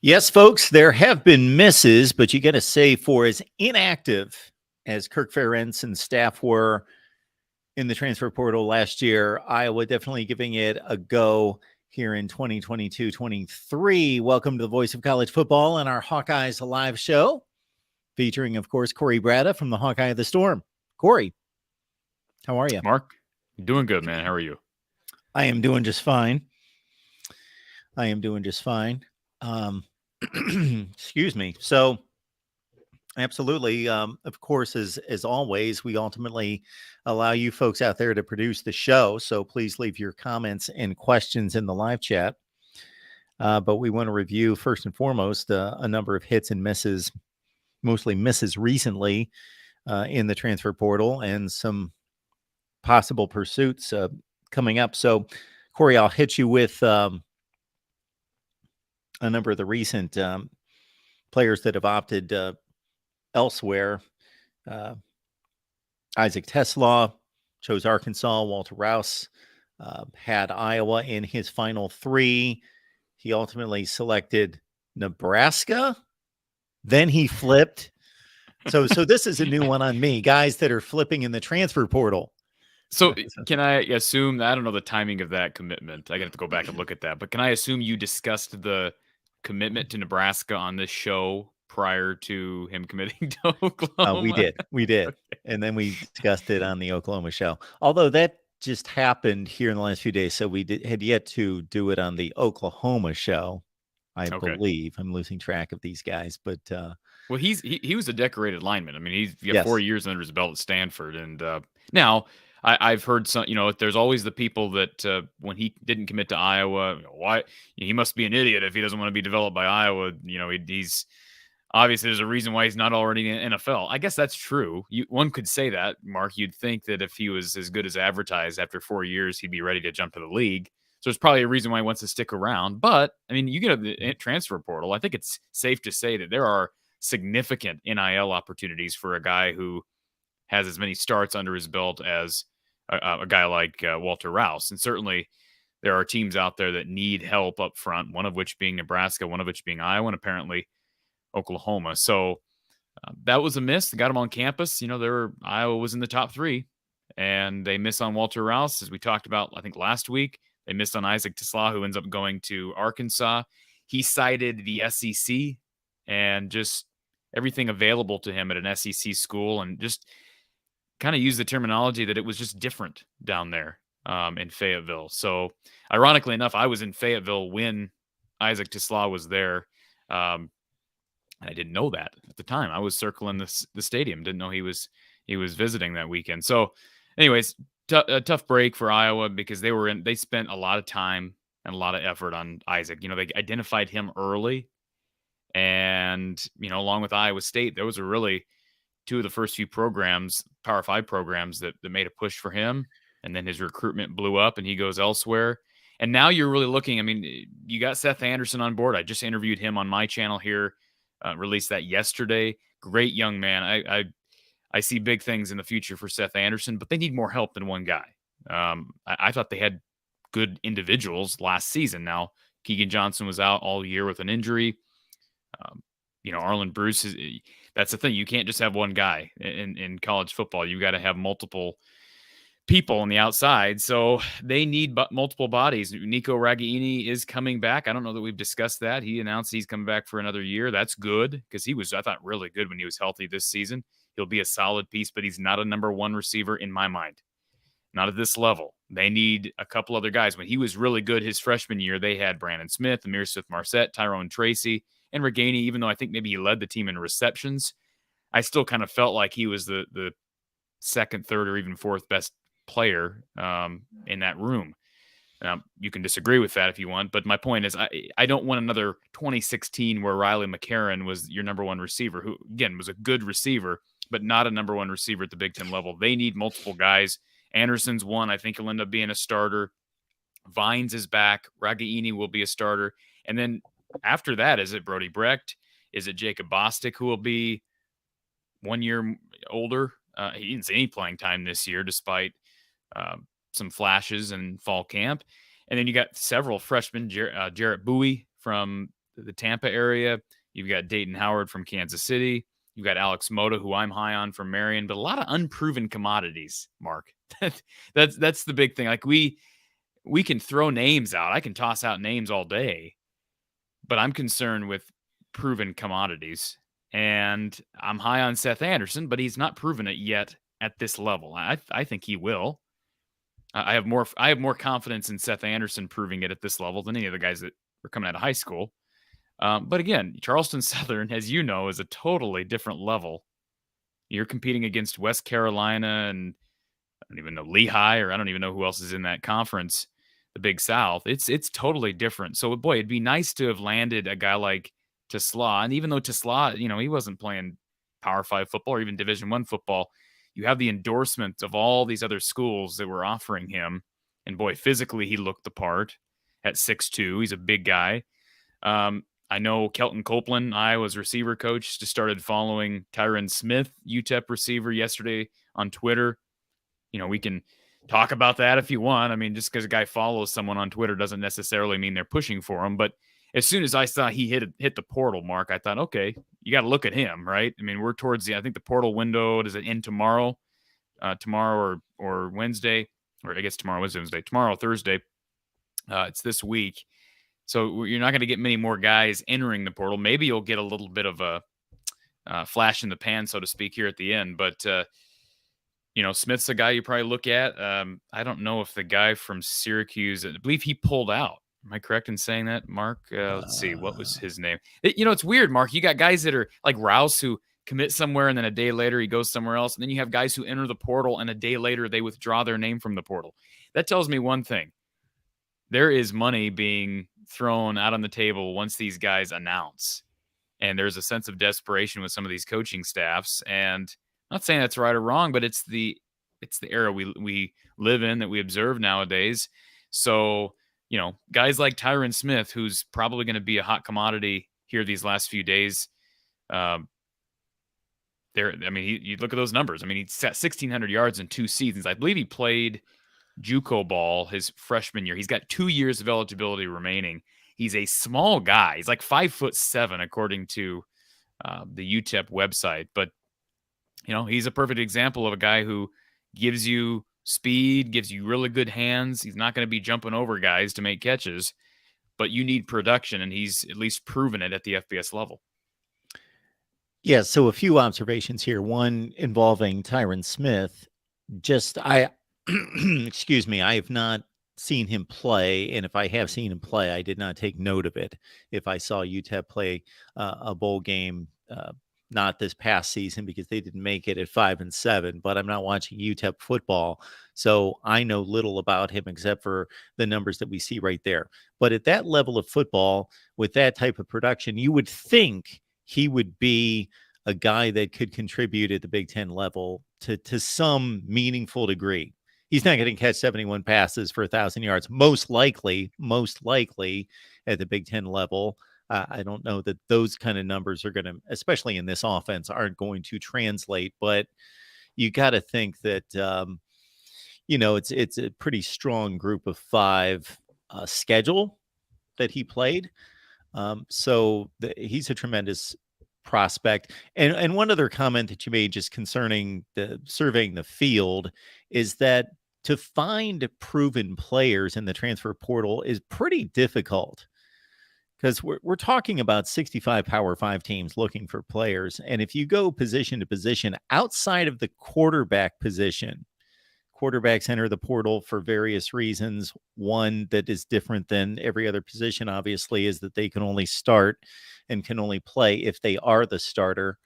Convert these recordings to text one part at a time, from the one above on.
Yes, folks, there have been misses, but you got to say for as inactive as Kirk Ferentz and staff were in the transfer portal last year, Iowa definitely giving it a go here in 2022-23. Welcome to the Voice of College Football and our Hawkeyes live show, featuring, of course, Corey Brada from the Hawkeye of the Storm. Corey, how are you? Mark, doing good, man. How are you? I am doing just fine. Excuse me. So, absolutely. Of course, as always, we ultimately allow you folks out there to produce the show. So please leave your comments and questions in the live chat. But we want to review first and foremost a number of hits and misses, mostly misses recently in the transfer portal, and some possible pursuits coming up. So, Corey, I'll hit you with a number of the recent players that have opted elsewhere. Isaac Teslaw chose Arkansas. Walter Rouse had Iowa in his final three. He ultimately selected Nebraska. Then he flipped. So this is a new one on me. Guys that are flipping in the transfer portal. So can I assume, I don't know the timing of that commitment. I got to go back and look at that. But can I assume you discussed the commitment to Nebraska on this show prior to him committing to Oklahoma? We did. Okay. And then we discussed it on the Oklahoma show. Although that just happened here in the last few days. So we had yet to do it on the Oklahoma show, I believe. I'm losing track of these guys. But well, he was a decorated lineman. I mean, he got 4 years under his belt at Stanford. And now I've heard some, there's always the people that when he didn't commit to Iowa, why he must be an idiot if he doesn't want to be developed by Iowa. He's obviously there's a reason why he's not already in the NFL. I guess that's true. One could say that, Mark. You'd think that if he was as good as advertised after 4 years, he'd be ready to jump to the league. So there's probably a reason why he wants to stick around. But, I mean, you get the transfer portal. I think it's safe to say that there are significant NIL opportunities for a guy who has as many starts under his belt as a guy like Walter Rouse. And certainly there are teams out there that need help up front, one of which being Nebraska, one of which being Iowa, and apparently Oklahoma. So that was a miss. They got him on campus. Iowa was in the top three, and they missed on Walter Rouse, as we talked about, I think, last week. They missed on Isaac Teslaw, who ends up going to Arkansas. He cited the SEC and just everything available to him at an SEC school, and just kind of used the terminology that it was just different down there in Fayetteville. So ironically enough, I was in Fayetteville when Isaac Teslaw was there. I didn't know that at the time. I was circling the stadium. Didn't know he was visiting that weekend. So anyways, a tough break for Iowa because they spent a lot of time and a lot of effort on Isaac. They identified him early, and, along with Iowa State, those were really two of the first few programs, Power 5 programs that made a push for him. And then his recruitment blew up and he goes elsewhere. And now you're really looking, I mean, you got Seth Anderson on board. I just interviewed him on my channel here, released that yesterday. Great young man. I see big things in the future for Seth Anderson, but they need more help than one guy. I thought they had good individuals last season. Now, Keegan Johnson was out all year with an injury. Arlen Bruce that's the thing. You can't just have one guy in college football. You got to have multiple people on the outside. So they need multiple bodies. Nico Ragaini is coming back. I don't know that we've discussed that. He announced he's coming back for another year. That's good because he was, I thought, really good when he was healthy this season. He'll be a solid piece, but he's not a number one receiver in my mind. Not at this level. They need a couple other guys. When he was really good his freshman year, they had Brandon Smith, Amir Smith-Marset, Tyrone Tracy, and Ragaini. Even though I think maybe he led the team in receptions, I still kind of felt like he was the second, third, or even fourth best player in that room. You can disagree with that if you want, but my point is I don't want another 2016 where Riley McCarron was your number one receiver, who, again, was a good receiver, but not a number one receiver at the Big Ten level. They need multiple guys. Anderson's one. I think he'll end up being a starter. Vines is back. Ragaini will be a starter. And then after that, is it Brody Brecht? Is it Jacob Bostic, who will be 1 year older? He didn't see any playing time this year, despite some flashes in fall camp. And then you got several freshmen, Jarrett Bowie from the Tampa area. You've got Dayton Howard from Kansas City. You've got Alex Mota, who I'm high on from Marion, but a lot of unproven commodities, Mark. That's the big thing. Like we can throw names out. I can toss out names all day, but I'm concerned with proven commodities. And I'm high on Seth Anderson, but he's not proven it yet at this level. I think he will. I have more confidence in Seth Anderson proving it at this level than any of the guys that were coming out of high school. But again, Charleston Southern, as you know, is a totally different level. You're competing against West Carolina and I don't even know Lehigh, or I don't even know who else is in that conference, the Big South. It's totally different. So boy, it'd be nice to have landed a guy like Tesla. And even though Tesla, he wasn't playing Power 5 football or even Division I football, you have the endorsement of all these other schools that were offering him. And boy, physically he looked the part at 6'2". He's a big guy. I know Kelton Copeland, Iowa's receiver coach, just started following Tyron Smith, UTEP receiver, yesterday on Twitter. We can talk about that if you want. I mean, just because a guy follows someone on Twitter doesn't necessarily mean they're pushing for him. But as soon as I saw he hit the portal, Mark, I thought, okay, you got to look at him, right? I mean, we're towards I think the portal window, does it end tomorrow? Tomorrow or Wednesday, or I guess tomorrow is Wednesday. Tomorrow, Thursday. It's this week. So you're not going to get many more guys entering the portal. Maybe you'll get a little bit of a flash in the pan, so to speak, here at the end. But, Smith's a guy you probably look at. I don't know if the guy from Syracuse, I believe he pulled out. Am I correct in saying that, Mark? Let's see. What was his name? It's weird, Mark. You got guys that are like Rouse who commit somewhere and then a day later he goes somewhere else. And then you have guys who enter the portal and a day later they withdraw their name from the portal. That tells me one thing. There is money being thrown out on the table once these guys announce. And there's a sense of desperation with some of these coaching staffs. And I'm not saying that's right or wrong, but it's the era we live in, that we observe nowadays. So, guys like Tyron Smith, who's probably going to be a hot commodity here these last few days. You look at those numbers. I mean, he's got 1,600 yards in 2 seasons. I believe he played JUCO ball his freshman year. He's got 2 years of eligibility remaining. He's a small guy. He's like 5'7", according to the UTEP website. But, he's a perfect example of a guy who gives you speed, gives you really good hands. He's not going to be jumping over guys to make catches, but you need production, and he's at least proven it at the FBS level. Yeah, so a few observations here. One involving Tyron Smith. Excuse me, I have not seen him play, and if I have seen him play, I did not take note of it. If I saw UTEP play a bowl game, not this past season because they didn't make it at 5-7, but I'm not watching UTEP football, so I know little about him except for the numbers that we see right there. But at that level of football, with that type of production, you would think he would be a guy that could contribute at the Big Ten level to some meaningful degree. He's not going to catch 71 passes for 1,000 yards, most likely at the Big Ten level. I don't know that those kind of numbers are going to, especially in this offense, aren't going to translate. But you got to think that, it's a pretty strong group of 5 schedule that he played. So he's a tremendous prospect. And one other comment that you made just concerning the surveying the field is that to find proven players in the transfer portal is pretty difficult, because we're talking about 65 Power 5 teams looking for players. And if you go position to position outside of the quarterback position, quarterbacks enter the portal for various reasons. One that is different than every other position, obviously, is that they can only start and can only play if they are the starter,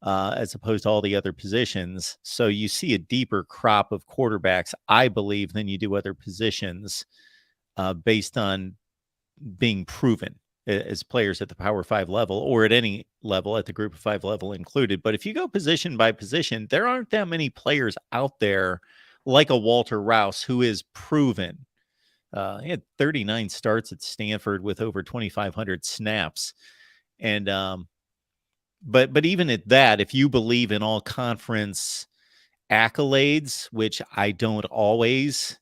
as opposed to all the other positions. So you see a deeper crop of quarterbacks, I believe, than you do other positions, based on being proven as players at the Power 5 level, or at any level, at the Group of 5 level included. But if you go position by position, there aren't that many players out there like a Walter Rouse, who is proven. He had 39 starts at Stanford with over 2,500 snaps. And but even at that, if you believe in all conference accolades, which I don't always,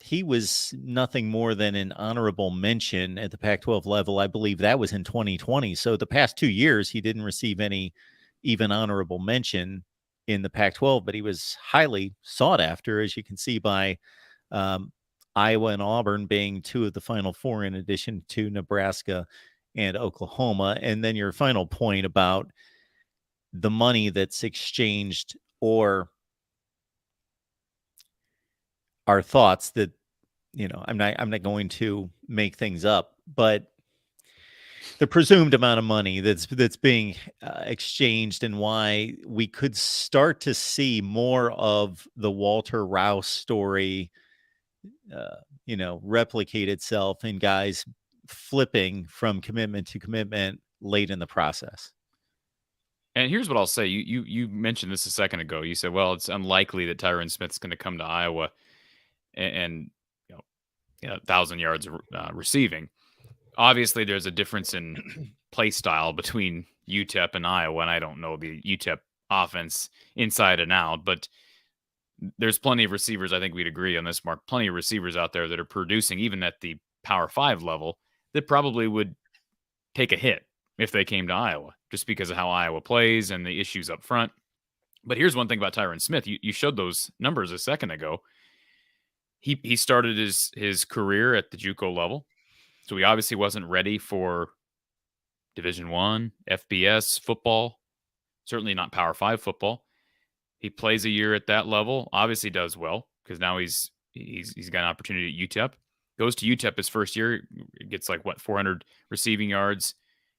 he was nothing more than an honorable mention at the Pac-12 level. I believe that was in 2020. So the past 2 years, he didn't receive any even honorable mention in the Pac-12, but he was highly sought after, as you can see by um, Iowa and Auburn being two of the Final Four, in addition to Nebraska and Oklahoma. And then your final point about the money that's exchanged, or our thoughts that, I'm not going to make things up, but the presumed amount of money that's being exchanged, and why we could start to see more of the Walter Rouse story, uh, replicate itself in guys flipping from commitment to commitment late in the process. And here's what I'll say: you mentioned this a second ago. You said, well, it's unlikely that Tyron Smith's going to come to Iowa and 1,000 yards receiving. Obviously, there's a difference in play style between UTEP and Iowa, and I don't know the UTEP offense inside and out, but there's plenty of receivers. I think we'd agree on this, Mark. Plenty of receivers out there that are producing, even at the Power 5 level, that probably would take a hit if they came to Iowa, just because of how Iowa plays and the issues up front. But here's one thing about Tyron Smith. You showed those numbers a second ago. He started his career at the JUCO level, so he obviously wasn't ready for Division I, FBS football, certainly not Power 5 football. He plays a year at that level, obviously does well, because now he's got an opportunity at UTEP. Goes to UTEP his first year, gets 400 receiving yards,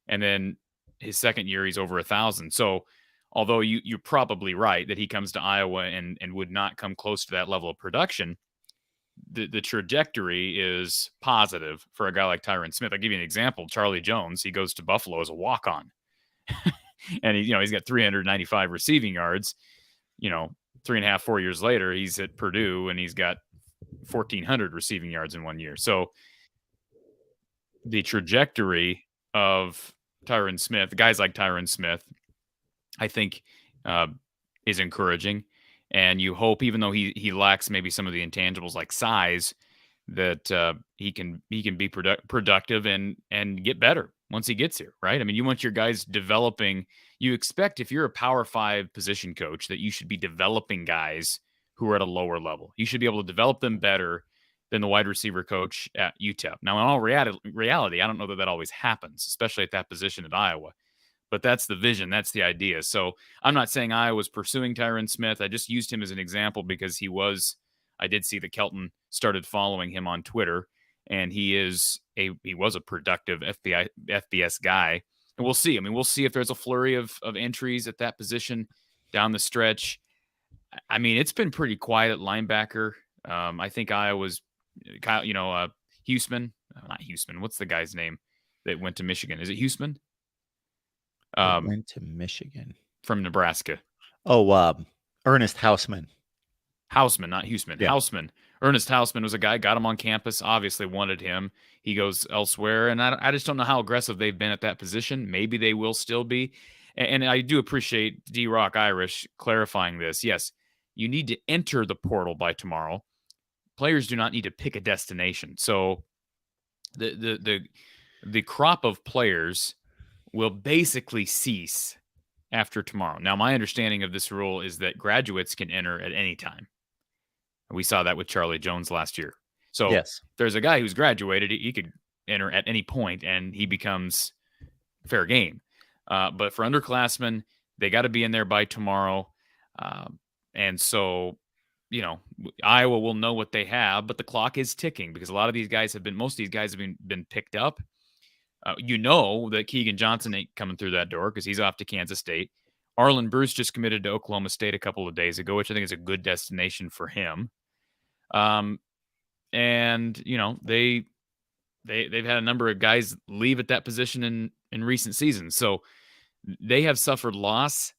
and then his second year he's over 1,000. So although you're probably right that he comes to Iowa and would not come close to that level of production, the trajectory is positive for a guy like Tyron Smith. I'll give you an example. Charlie Jones, he goes to Buffalo as a walk-on. And he's got 395 receiving yards. 3.5, 4 years later, he's at Purdue and he's got 1,400 receiving yards in 1 year. So the trajectory of Tyron Smith, guys like Tyron Smith, I think is encouraging. And you hope, even though he lacks maybe some of the intangibles like size, that he can be productive and get better once he gets here, right? I mean, you want your guys developing. You expect, if you're a Power 5 position coach, that you should be developing guys who are at a lower level. You should be able to develop them better than the wide receiver coach at UTEP. Now, in all reality, I don't know that always happens, especially at that position at Iowa. But that's the vision. That's the idea. So I'm not saying I was pursuing Tyron Smith. I just used him as an example because I did see that Kelton started following him on Twitter, and he was a productive FBS guy. And we'll see. I mean, we'll see if there's a flurry of entries at that position down the stretch. I mean, it's been pretty quiet at linebacker. I think Iowa's Kyle, Huseman, not Huseman. What's the guy's name that went to Michigan? Is it Huseman? Went to Michigan from Nebraska. Oh, Ernest Hausman. Hausman, not Huseman. Yeah. Hausman. Ernest Hausman was a guy, got him on campus, obviously wanted him. He goes elsewhere, and I just don't know how aggressive they've been at that position. Maybe they will still be. And I do appreciate D-Rock Irish clarifying this. Yes, you need to enter the portal by tomorrow. Players do not need to pick a destination. So the crop of players will basically cease after tomorrow. Now, my understanding of this rule is that graduates can enter at any time. We saw that with Charlie Jones last year. So yes, there's a guy who's graduated. He could enter at any point, and he becomes fair game. But for underclassmen, they got to be in there by tomorrow. And so, Iowa will know what they have, but the clock is ticking because most of these guys have been picked up. That Keegan Johnson ain't coming through that door because he's off to Kansas State. Arlen Bruce just committed to Oklahoma State a couple of days ago, which I think is a good destination for him. And they've had a number of guys leave at that position in recent seasons, so they have suffered loss.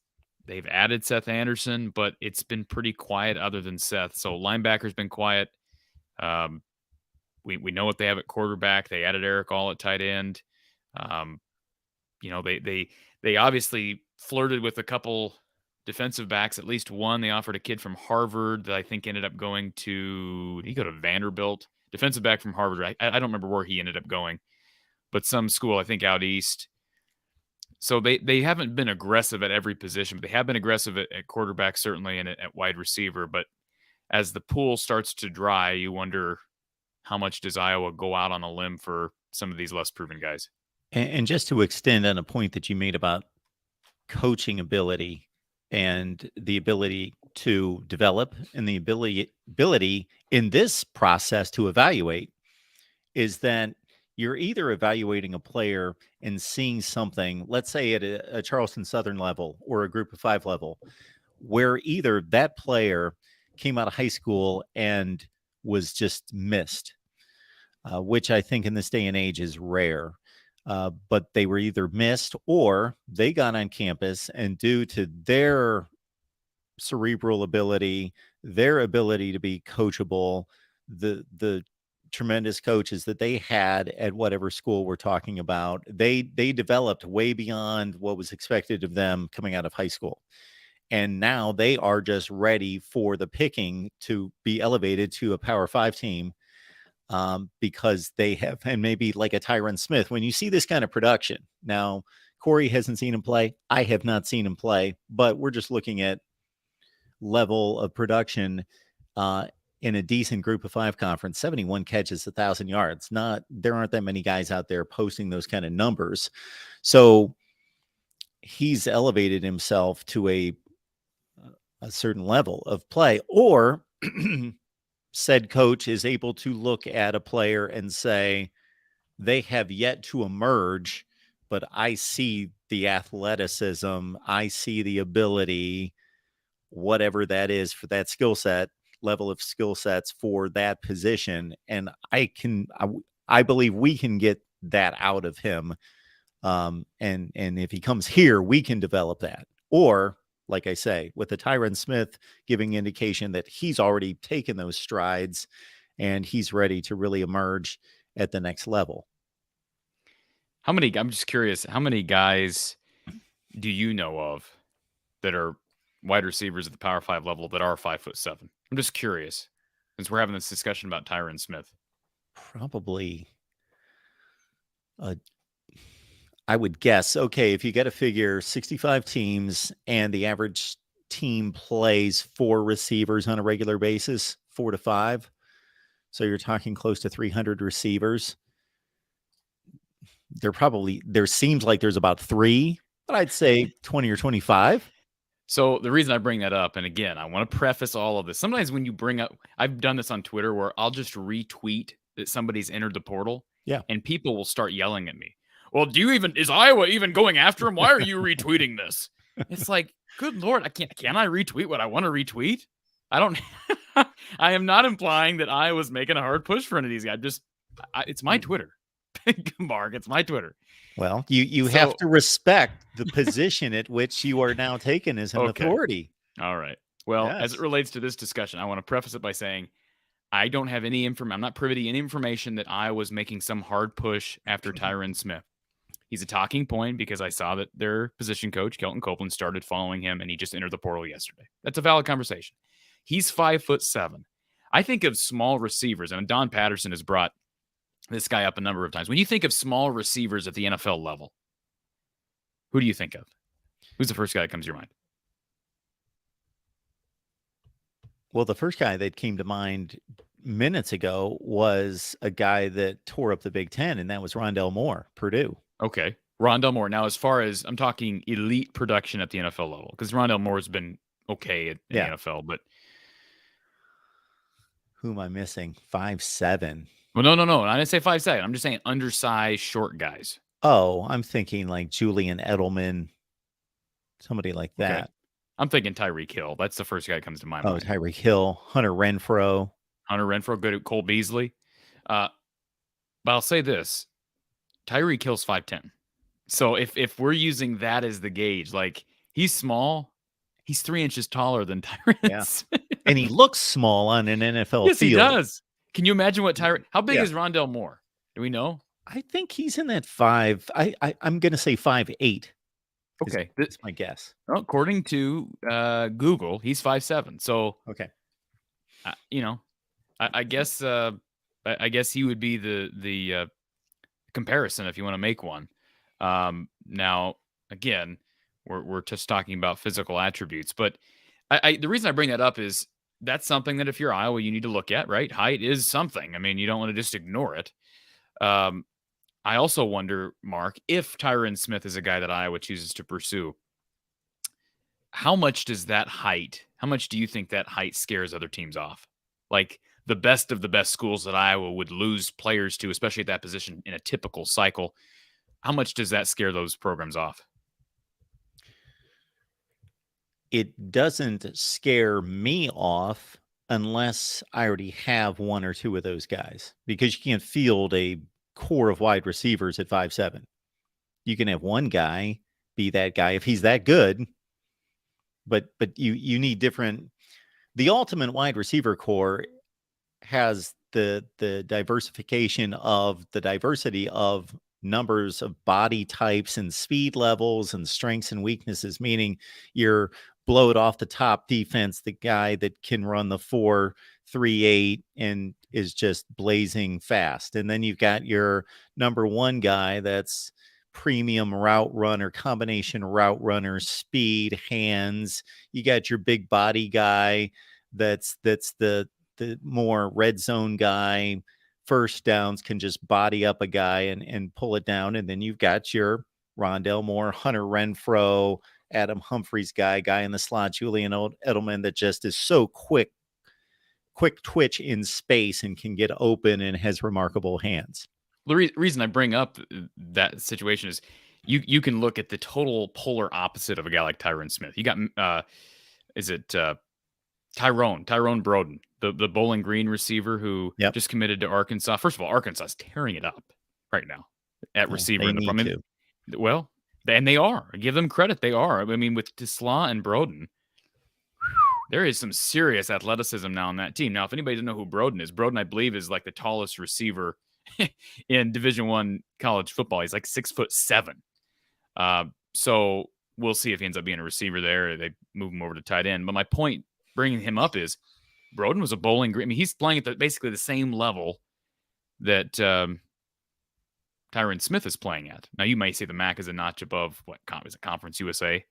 They've added Seth Anderson, but it's been pretty quiet other than Seth. So linebacker's been quiet. We know what they have at quarterback. They added Eric All at tight end. They obviously flirted with a couple defensive backs, at least one. They offered a kid from Harvard that I think ended up going to, did he go to Vanderbilt? Defensive back from Harvard. I don't remember where he ended up going, but some school, I think out east. So they haven't been aggressive at every position, but they have been aggressive at quarterback, certainly, and at wide receiver. But as the pool starts to dry, you wonder how much does Iowa go out on a limb for some of these less proven guys. And just to extend on a point that you made about coaching ability and the ability to develop and the ability in this process to evaluate, is that you're either evaluating a player and seeing something, let's say at a Charleston Southern level or a Group of 5 level, where either that player came out of high school and was just missed, which I think in this day and age is rare. But they were either missed or they got on campus, and due to their cerebral ability, their ability to be coachable, the tremendous coaches that they had at whatever school we're talking about, they developed way beyond what was expected of them coming out of high school. And now they are just ready for the picking to be elevated to a Power 5 team, because they have, and maybe like a Tyron Smith, when you see this kind of production. Now, Corey hasn't seen him play. I have not seen him play, but we're just looking at level of production in a decent Group of 5 conference. 71 catches, 1,000 yards. There aren't that many guys out there posting those kind of numbers. So he's elevated himself to a certain level of play, or said coach is able to look at a player and say, they have yet to emerge, but I see the athleticism, I see the ability, whatever that is for that skill set, level of skill sets for that position. And I believe we can get that out of him. And if he comes here, we can develop that. Or, like I say, with the Tyron Smith giving indication that he's already taken those strides and he's ready to really emerge at the next level. I'm just curious, how many guys do you know of that are wide receivers at the Power 5 level that are 5'7"? I'm just curious, since we're having this discussion about Tyron Smith. Probably, I would guess, okay, if you got to figure 65 teams and the average team plays 4 receivers on a regular basis, 4 to 5. So you're talking close to 300 receivers. There seems like there's about 3, but I'd say 20 or 25. So the reason I bring that up, and again, I want to preface all of this. Sometimes when you bring up, I've done this on Twitter where I'll just retweet that somebody's entered the portal. Yeah. And people will start yelling at me. Well, is Iowa even going after him? Why are you retweeting this? It's like, good Lord, can I retweet what I want to retweet? I am not implying that Iowa's making a hard push for any of these guys. It's my Twitter. Mark, it's my Twitter. Well, you have to respect the position at which you are now taken as an authority. All right. Well, as it relates to this discussion, I want to preface it by saying I don't have any information. I'm not privy to any information that Iowa's making some hard push after Tyron Smith. He's a talking point because I saw that their position coach, Kelton Copeland, started following him, and he just entered the portal yesterday. That's a valid conversation. He's 5'7". I think of small receivers, and Don Patterson has brought this guy up a number of times. When you think of small receivers at the NFL level, who do you think of? Who's the first guy that comes to your mind? Well, the first guy that came to mind minutes ago was a guy that tore up the Big Ten, and that was Rondell Moore, Purdue. Okay. Rondell Moore. Now, as far as I'm talking elite production at the NFL level, because Rondell Moore has been okay in the NFL, but who am I missing? 5'7". Well, no. I didn't say 5'7". I'm just saying undersized, short guys. Oh, I'm thinking like Julian Edelman, somebody like that. Okay. I'm thinking Tyreek Hill. That's the first guy that comes to my mind. Oh, Tyreek Hill, Hunter Renfrow, good at Cole Beasley. But I'll say this. Tyreek Hill's 5'10". So if we're using that as the gauge, like he's small, he's 3 inches taller than Tyron Smith. And he looks small on an NFL yes, field. He does. Can you imagine what how big is Rondell Moore? Do we know? I think he's in that 5. I'm going to say 5'8". Okay. Is my guess. Well, according to Google, he's 5'7". So, Okay. you know, I guess I guess he would be the comparison if you want to make one. Now, again, we're just talking about physical attributes, but the reason I bring that up is that's something that if you're Iowa, you need to look at, right? Height is something. I mean, you don't want to just ignore it. I also wonder, Mark, if Tyron Smith is a guy that Iowa chooses to pursue, how much does that height, how much do you think that height scares other teams off? Like the best of the best schools that Iowa would lose players to, especially at that position in a typical cycle. How much does that scare those programs off? It doesn't scare me off unless I already have one or two of those guys, because you can't field a core of wide receivers at 5'7". You can have one guy be that guy if he's that good, but you need different. The ultimate wide receiver core has the diversification of the diversity of numbers of body types and speed levels and strengths and weaknesses, meaning you're blow it off the top defense, the guy that can run the 4.38 and is just blazing fast. And then you've got your number one guy that's premium route runner, combination route runner, speed, hands. You got your big body guy that's the more red zone guy, first downs, can just body up a guy and pull it down. And then you've got your Rondell Moore, Hunter Renfro, Adam Humphries guy in the slot, Julian Edelman, that just is so quick twitch in space and can get open and has remarkable hands. The reason I bring up that situation is you can look at the total polar opposite of a guy like Tyron Smith. You got, Tyrone Broden, the Bowling Green receiver who just committed to Arkansas. First of all, Arkansas is tearing it up right now at receiver in the well, and they are. Give them credit, they are. I mean, with Tisla and Broden, there is some serious athleticism now on that team. Now, if anybody doesn't know who Broden is, Broden, I believe, is like the tallest receiver in Division I college football. He's like 6'7". So we'll see if he ends up being a receiver there. They move him over to tight end. But my point bringing him up is Broden was a Bowling Green. I mean, he's playing at basically the same level that Tyron Smith is playing at. Now, you might say the MAC is a notch above what is it, Conference USA?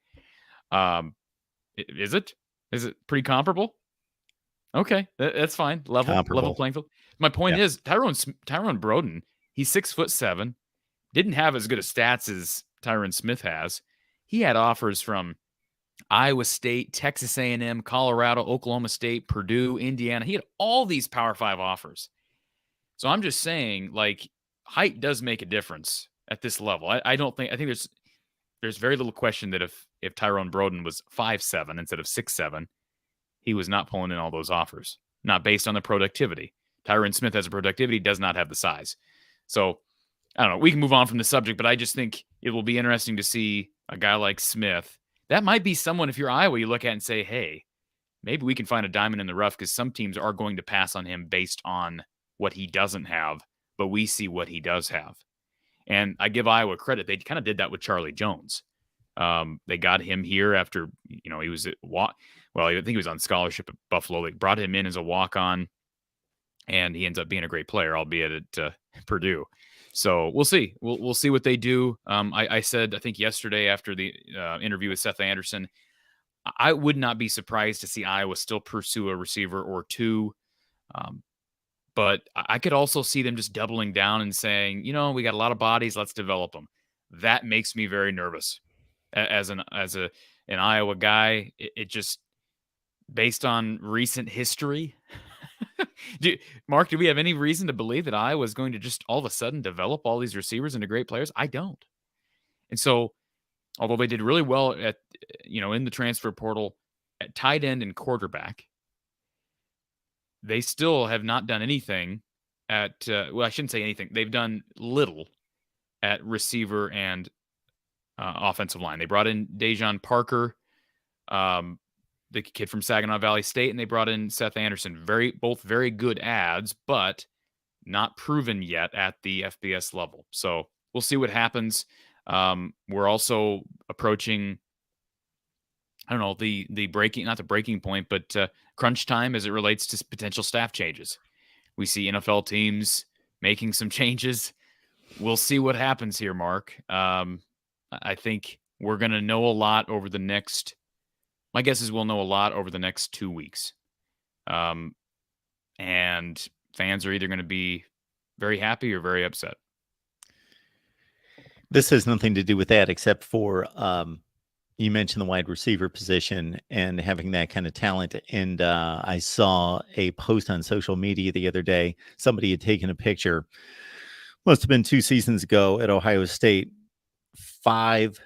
Is it? Is it pretty comparable? Okay, that's fine. Level playing field. My point is Tyron Broden. He's 6'7", didn't have as good a stats as Tyron Smith has. He had offers from Iowa State, Texas A&M, Colorado, Oklahoma State, Purdue, Indiana. He had all these Power 5 offers. So I'm just saying, like, height does make a difference at this level. I think there's very little question that if Tyrone Broden was 5'7" instead of 6'7", he was not pulling in all those offers. Not based on the productivity. Tyron Smith has a productivity, does not have the size. So, I don't know. We can move on from the subject, but I just think it will be interesting to see a guy like Smith. That might be someone, if you're Iowa, you look at and say, hey, maybe we can find a diamond in the rough, because some teams are going to pass on him based on what he doesn't have, but we see what he does have. And I give Iowa credit. They kind of did that with Charlie Jones. They got him here after, he was I think he was on scholarship at Buffalo. They brought him in as a walk-on, and he ends up being a great player, albeit at Purdue. So we'll see. We'll see what they do. I said, I think yesterday after the interview with Seth Anderson, I would not be surprised to see Iowa still pursue a receiver or two. But I could also see them just doubling down and saying, we got a lot of bodies, let's develop them. That makes me very nervous as an Iowa guy. It just, based on recent history. Mark, do we have any reason to believe that Iowa is going to just all of a sudden develop all these receivers into great players? I don't. And so, although they did really well at, in the transfer portal at tight end and quarterback, they still have not done anything at, I shouldn't say anything. They've done little at receiver and offensive line. They brought in Dejon Parker, the kid from Saginaw Valley State, and they brought in Seth Anderson. Both very good ads, but not proven yet at the FBS level. So we'll see what happens. We're also approaching, I don't know, the breaking, not the breaking point, but crunch time as it relates to potential staff changes. We see NFL teams making some changes. We'll see what happens here, Mark. I think we're going to know a lot over the next, my guess is we'll know a lot over the next 2 weeks. And fans are either going to be very happy or very upset. This has nothing to do with that, except for you mentioned the wide receiver position and having that kind of talent. And I saw a post on social media the other day. Somebody had taken a picture, must have been 2 seasons ago at Ohio State. 5.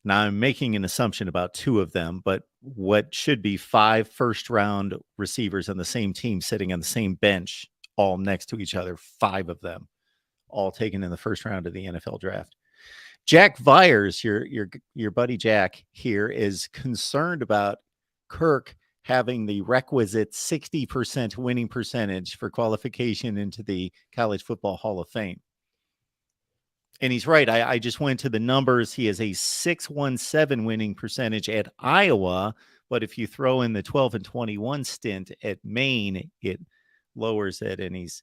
Now I'm making an assumption about 2 of them, but what should be 5 first-round receivers on the same team sitting on the same bench, all next to each other. 5 of them, all taken in the first round of the NFL draft. Jack Vyers, your buddy Jack here, is concerned about Kirk having the requisite 60% winning percentage for qualification into the College Football Hall of Fame. And he's right. I just went to the numbers. He has a 617 winning percentage at Iowa, but if you throw in the 12-21 stint at Maine, it lowers it, and he's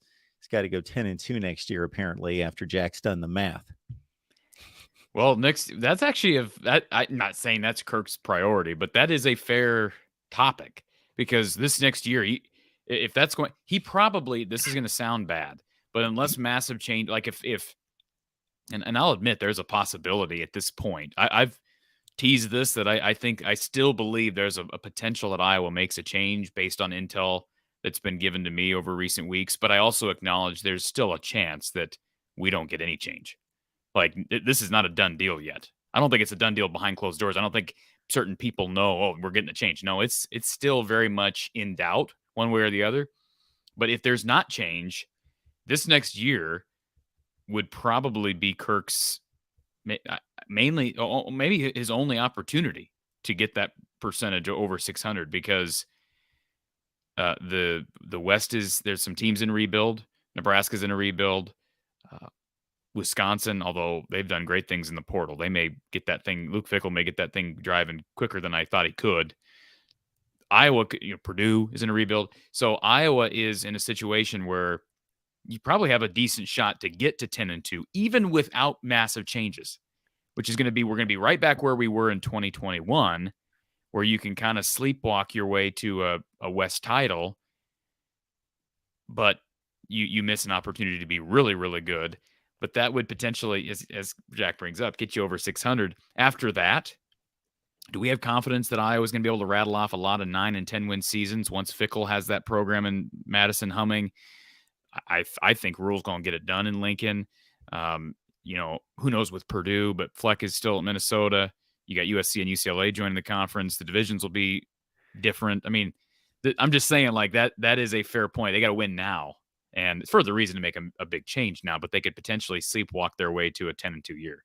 got to go 10-2 next year, apparently, after Jack's done the math. Well, that's actually I'm not saying that's Kirk's priority, but that is a fair topic because this next year, if that's going, he probably, this is going to sound bad, but unless massive change, like and I'll admit there's a possibility at this point. I've teased this that I think I still believe there's a potential that Iowa makes a change based on intel that's been given to me over recent weeks, but I also acknowledge there's still a chance that we don't get any change. Like, this is not a done deal yet. I don't think it's a done deal behind closed doors. I don't think certain people know, oh, we're getting a change. No, it's still very much in doubt one way or the other. But if there's not change, this next year would probably be Kirk's mainly, maybe his only opportunity to get that percentage over 600 because the West there's some teams in rebuild. Nebraska's in a rebuild. Wisconsin, although they've done great things in the portal, they may get that thing. Luke Fickell may get that thing driving quicker than I thought he could. Iowa, Purdue is in a rebuild. So Iowa is in a situation where you probably have a decent shot to get to 10-2, even without massive changes, which is going to be, we're going to be right back where we were in 2021, where you can kind of sleepwalk your way to a West title, but you miss an opportunity to be really, really good. But that would potentially, as Jack brings up, get you over 600. After that, do we have confidence that Iowa's going to be able to rattle off a lot of 9 and 10 win seasons once Fickell has that program in Madison humming? I think Rule's going to get it done in Lincoln. Who knows with Purdue, but Fleck is still at Minnesota. You got USC and UCLA joining the conference. The divisions will be different. I mean, I'm just saying, like, that is a fair point. They got to win now. And it's further reason to make a big change now, but they could potentially sleepwalk their way to a 10-2 year.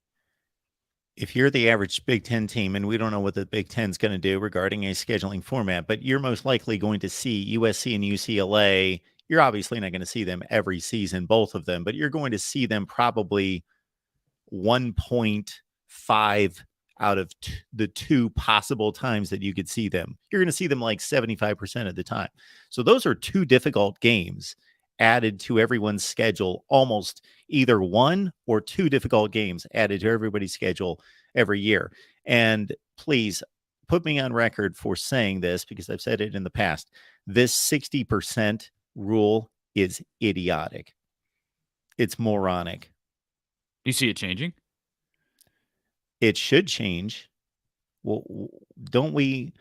If you're the average Big Ten team, and we don't know what the Big Ten's going to do regarding a scheduling format, but you're most likely going to see USC and UCLA. You're obviously not going to see them every season, both of them, but you're going to see them probably 1.5 out of the 2 possible times that you could see them. You're going to see them like 75% of the time. So those are 2 difficult games added to everyone's schedule, almost either 1 or 2 difficult games added to everybody's schedule every year. And please put me on record for saying this, because I've said it in the past. This 60% rule is idiotic. It's moronic. You see it changing? It should change. Well, don't we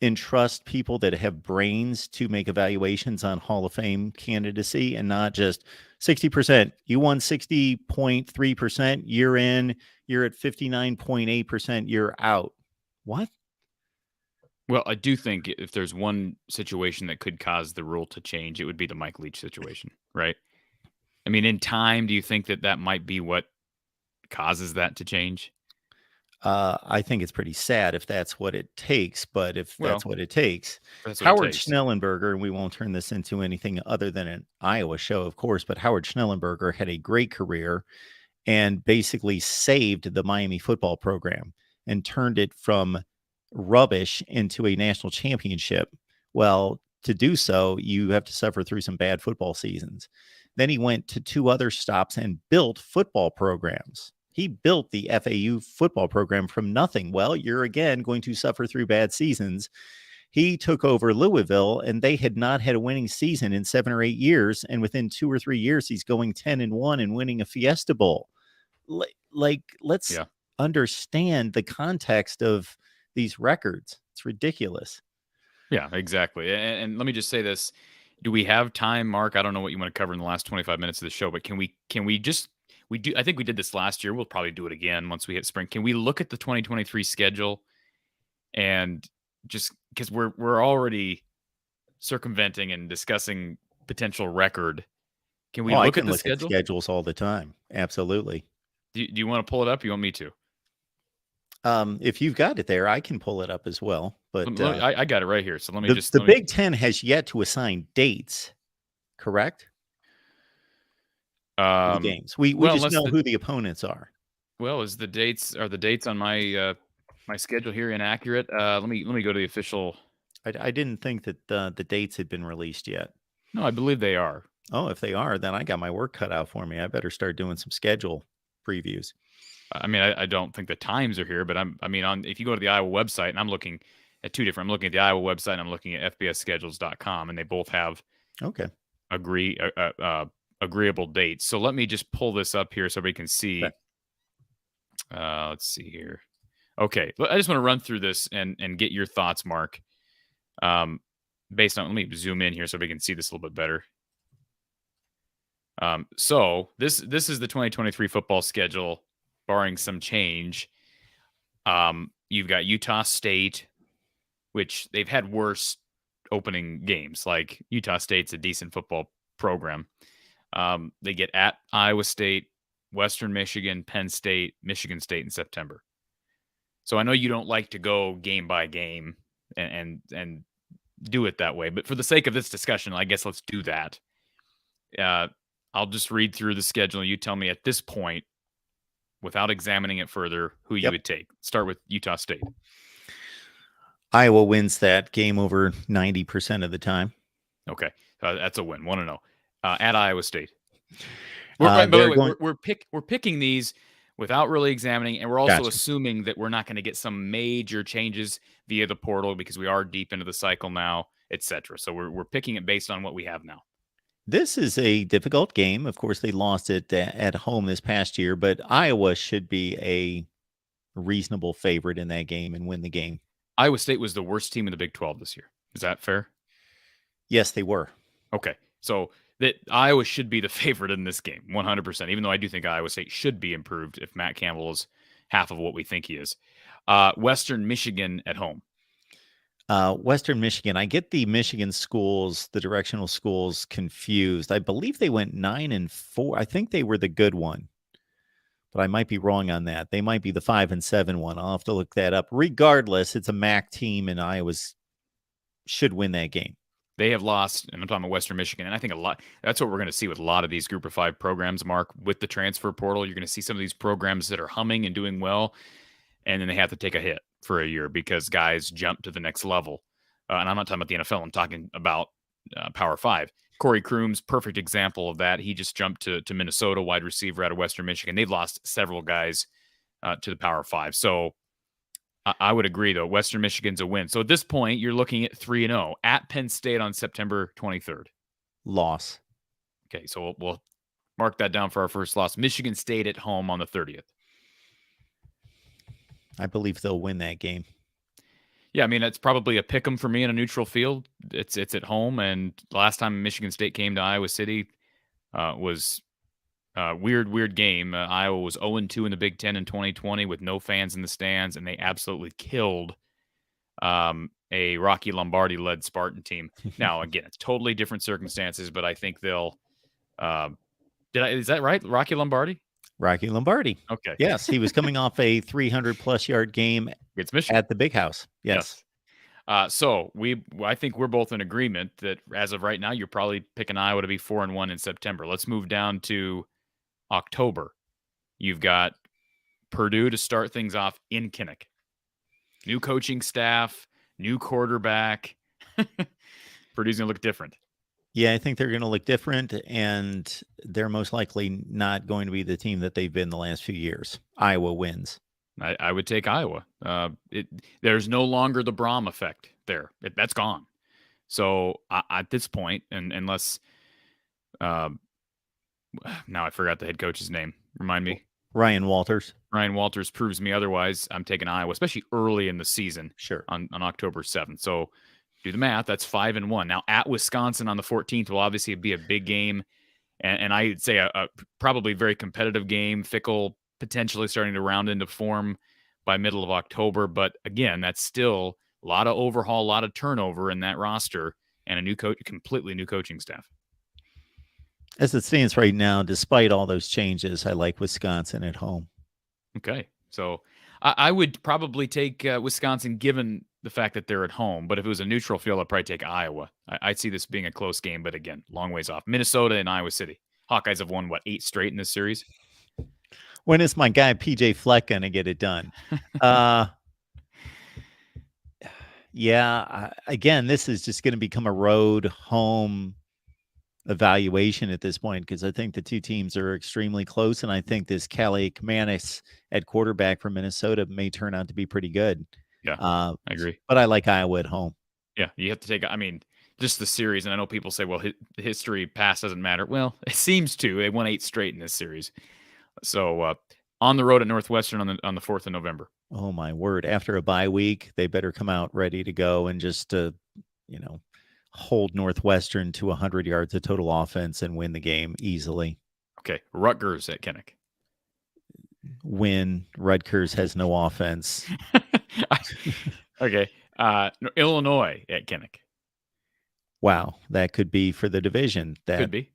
entrust people that have brains to make evaluations on Hall of Fame candidacy and not just 60%? You won 60.3%, you're in, you're at 59.8%, you're out. What? Well, I do think if there's one situation that could cause the rule to change, it would be the Mike Leach situation, right? I mean, in time, do you think that might be what causes that to change? I think it's pretty sad if that's what it takes, but if that's what it takes. Howard Schnellenberger, and we won't turn this into anything other than an Iowa show, of course, but Howard Schnellenberger had a great career and basically saved the Miami football program and turned it from rubbish into a national championship. Well, to do so, you have to suffer through some bad football seasons. Then he went to 2 other stops and built football programs. He built the FAU football program from nothing. Well, you're again going to suffer through bad seasons. He took over Louisville, and they had not had a winning season in 7 or 8 years. And within 2 or 3 years, he's going 10-1 and winning a Fiesta Bowl. Let's understand the context of these records. It's ridiculous. Yeah, exactly. And let me just say this. Do we have time, Mark? I don't know what you want to cover in the last 25 minutes of the show, but can we just I think we did this last year. We'll probably do it again once we hit spring. Can we look at the 2023 schedule and just because we're already circumventing and discussing potential record. Can we look at the schedule? At schedules all the time. Absolutely. Do you want to pull it up? You want me to? If you've got it there, I can pull it up as well. But I got it right here. So let me the Big Ten has yet to assign dates, correct? The games. We just know who the opponents are. Well, are the dates on my my schedule here inaccurate? Let me go to the official. I didn't think that the dates had been released yet. No, I believe they are. Oh, if they are, then I got my work cut out for me. I better start doing some schedule previews. I mean, I don't think the times are here, but if you go to the Iowa website, and I'm looking at two different. I'm looking at the Iowa website, and I'm looking at FBSschedules.com, and they both have agreeable dates. So let me just pull this up here so everybody can see. Okay. Let's see here. Okay, I just want to run through this and get your thoughts, Mark. Based on, let me zoom in here so we can see this a little bit better. So this is the 2023 football schedule, barring some change. You've got Utah State, which they've had worse opening games. Like Utah State's a decent football program. They get at Iowa State, Western Michigan, Penn State, Michigan State in September. So I know you don't like to go game by game and do it that way, but for the sake of this discussion, I guess let's do that. I'll just read through the schedule. You tell me at this point, without examining it further, who you would take. Start with Utah State. Iowa wins that game over 90% of the time. Okay, that's a win. 1-0 at Iowa State. By the way, we're picking these without really examining, and we're also assuming that we're not going to get some major changes via the portal because we are deep into the cycle now, etc. So we're picking it based on what we have now. This is a difficult game. Of course, they lost it at home this past year, but Iowa should be a reasonable favorite in that game and win the game. Iowa State was the worst team in the Big 12 this year. Is that fair? Yes, they were. Okay. So that Iowa should be the favorite in this game, 100%, even though I do think Iowa State should be improved if Matt Campbell is half of what we think he is. Western Michigan at home. Western Michigan. I get the Michigan schools, the directional schools, confused. I believe they went 9-4. I think they were the good one, but I might be wrong on that. They might be the 5-7 one. I'll have to look that up. Regardless, it's a MAC team, and Iowa should win that game. They have lost, and I'm talking about Western Michigan, and I think that's what we're going to see with a lot of these Group of 5 programs, Mark. With the transfer portal, you're going to see some of these programs that are humming and doing well, and then they have to take a hit for a year because guys jump to the next level. And I'm not talking about the NFL. I'm talking about Power 5. Corey Kroom's perfect example of that. He just jumped to Minnesota, wide receiver out of Western Michigan. They've lost several guys to the Power 5. So I would agree, though. Western Michigan's a win. So at this point, you're looking at 3-0 at Penn State on September 23rd. Loss. Okay, so we'll mark that down for our first loss. Michigan State at home on the 30th. I believe they'll win that game. Yeah, I mean, it's probably a pick 'em for me in a neutral field. It's at home, and the last time Michigan State came to Iowa City was a weird game. Iowa was 0-2 in the Big Ten in 2020 with no fans in the stands, and they absolutely killed a Rocky Lombardi-led Spartan team. Now, again, it's totally different circumstances, but I think they'll is that right? Rocky Lombardi? Rocky Lombardi. Okay. Yes, he was coming off a 300-plus yard game at the Big House. Yes. So I think we're both in agreement that as of right now, you're probably picking Iowa to be 4-1 in September. Let's move down to October. You've got Purdue to start things off in Kinnick. New coaching staff, new quarterback. Purdue's going to look different. Yeah, I think they're going to look different, and they're most likely not going to be the team that they've been the last few years. Iowa wins. I would take Iowa. There's no longer the Braum effect there. That's gone. So at this point, and unless now I forgot the head coach's name. Remind me. Ryan Walters. Ryan Walters proves me otherwise. I'm taking Iowa, especially early in the season. Sure. On October 7th. So do the math. That's 5-1. Now at Wisconsin on the 14th will obviously be a big game, and I'd say a probably very competitive game. Fickle potentially starting to round into form by middle of October, but again, that's still a lot of overhaul, a lot of turnover in that roster, and a new coach, completely new coaching staff. As it stands right now, despite all those changes, I like Wisconsin at home. Okay, so I would probably take Wisconsin given the fact that they're at home, but if it was a neutral field, I'd probably take Iowa. I'd see this being a close game, but again, long ways off. Minnesota and Iowa City. Hawkeyes have won, 8 straight in this series? When is my guy PJ Fleck going to get it done? Yeah, again, this is just going to become a road home evaluation at this point, because I think the two teams are extremely close, and I think this Calais Kamanis at quarterback from Minnesota may turn out to be pretty good. Yeah, I agree. But I like Iowa at home. Yeah, you have to take, just the series, and I know people say, well, history past doesn't matter. Well, it seems to. They won 8 straight in this series. So on the road at Northwestern on the 4th of November. Oh, my word. After a bye week, they better come out ready to go and just, hold Northwestern to 100 yards of total offense and win the game easily. Okay, Rutgers at Kinnick. Win. Rutgers has no offense. Okay, Illinois at Kinnick. Wow, that could be for the division. That could be.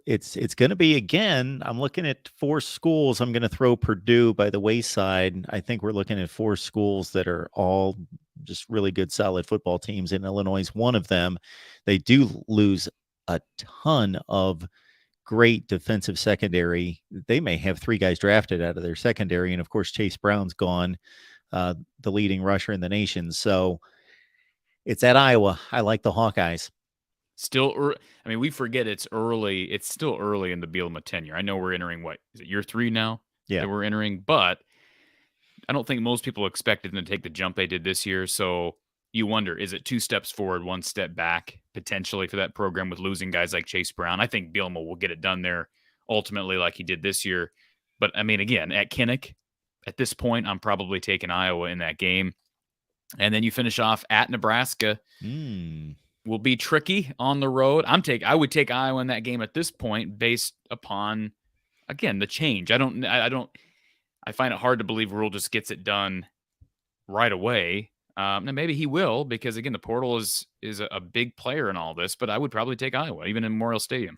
It's going to be, again, I'm looking at 4 schools. I'm going to throw Purdue by the wayside. I think we're looking at 4 schools that are all just really good, solid football teams, and Illinois is one of them. They do lose a ton of great defensive secondary. They may have 3 guys drafted out of their secondary, and of course, Chase Brown's gone, the leading rusher in the nation. So it's at Iowa. I like the Hawkeyes. Still, we forget it's early. It's still early in the Bielema tenure. I know we're entering, is it year 3 now? Yeah. That we're entering, but I don't think most people expected them to take the jump they did this year. So you wonder, is it 2 steps forward, 1 step back, potentially, for that program with losing guys like Chase Brown? I think Bielema will get it done there ultimately like he did this year. But, again, at Kinnick, at this point, I'm probably taking Iowa in that game. And then you finish off at Nebraska. Will be tricky on the road. I would take Iowa in that game at this point based upon, again, the change. I find it hard to believe Rule just gets it done right away. Now maybe he will, because again, the portal is a big player in all this, but I would probably take Iowa, even in Memorial Stadium.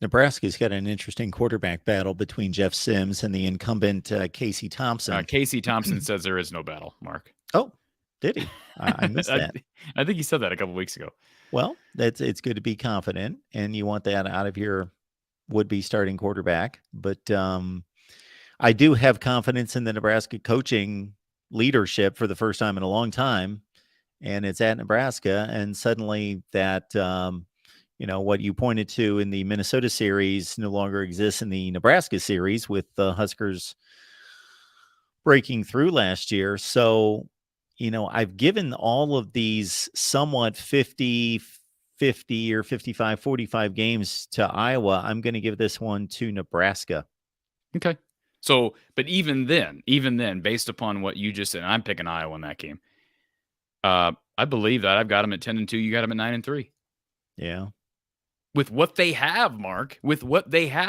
Nebraska's got an interesting quarterback battle between Jeff Sims and the incumbent Casey Thompson. Casey Thompson says there is no battle, Mark. Oh, did he? I missed that. I think he said that a couple weeks ago. Well, it's good to be confident, and you want that out of your would-be starting quarterback. But I do have confidence in the Nebraska coaching leadership for the first time in a long time, and it's at Nebraska. And suddenly that, what you pointed to in the Minnesota series no longer exists in the Nebraska series, with the Huskers breaking through last year. So, I've given all of these somewhat 50 or 55, 45 games to Iowa. I'm going to give this one to Nebraska. Okay. So, but even then, based upon what you just said, I'm picking Iowa in that game. I believe that I've got them at 10-2. You got them at 9-3. Yeah. With what they have, Mark, without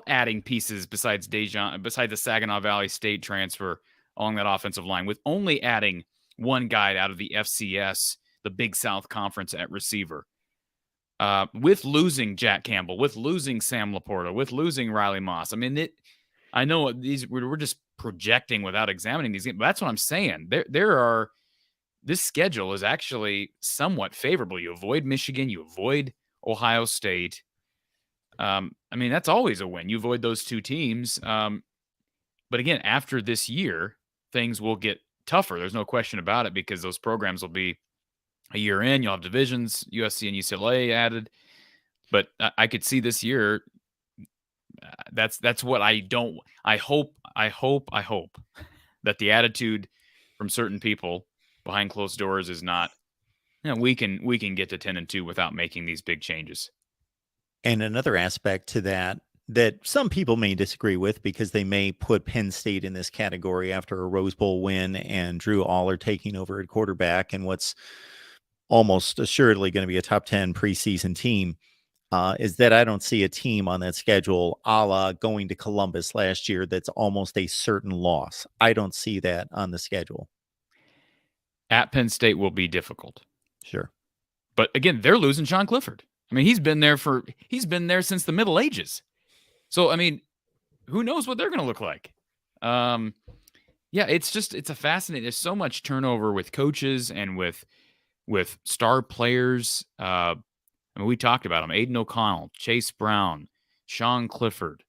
adding pieces besides the Saginaw Valley State transfer along that offensive line, with only adding one guy out of the FCS, the Big South Conference at receiver, with losing Jack Campbell, with losing Sam Laporta, with losing Riley Moss. I know we're just projecting without examining these games, but that's what I'm saying. This schedule is actually somewhat favorable. You avoid Michigan, you avoid Ohio State. I mean, that's always a win. You avoid those two teams. But again, after this year, things will get tougher. There's no question about it because those programs will be a year in. You'll have divisions, USC and UCLA added. But I could see this year. That's what I don't. I hope that the attitude from certain people behind closed doors is not. We can get to 10-2 without making these big changes. And another aspect to that some people may disagree with because they may put Penn State in this category after a Rose Bowl win and Drew Aller taking over at quarterback and what's almost assuredly going to be a top 10 preseason team, is that I don't see a team on that schedule a la going to Columbus last year that's almost a certain loss. I don't see that on the schedule. At Penn State will be difficult. Sure. But again, they're losing Sean Clifford. I mean, he's been there since the Middle Ages. So, I mean, who knows what they're going to look like? Yeah, it's a fascinating. There's so much turnover with coaches and with star players. I mean, we talked about them: Aiden O'Connell, Chase Brown, Sean Clifford,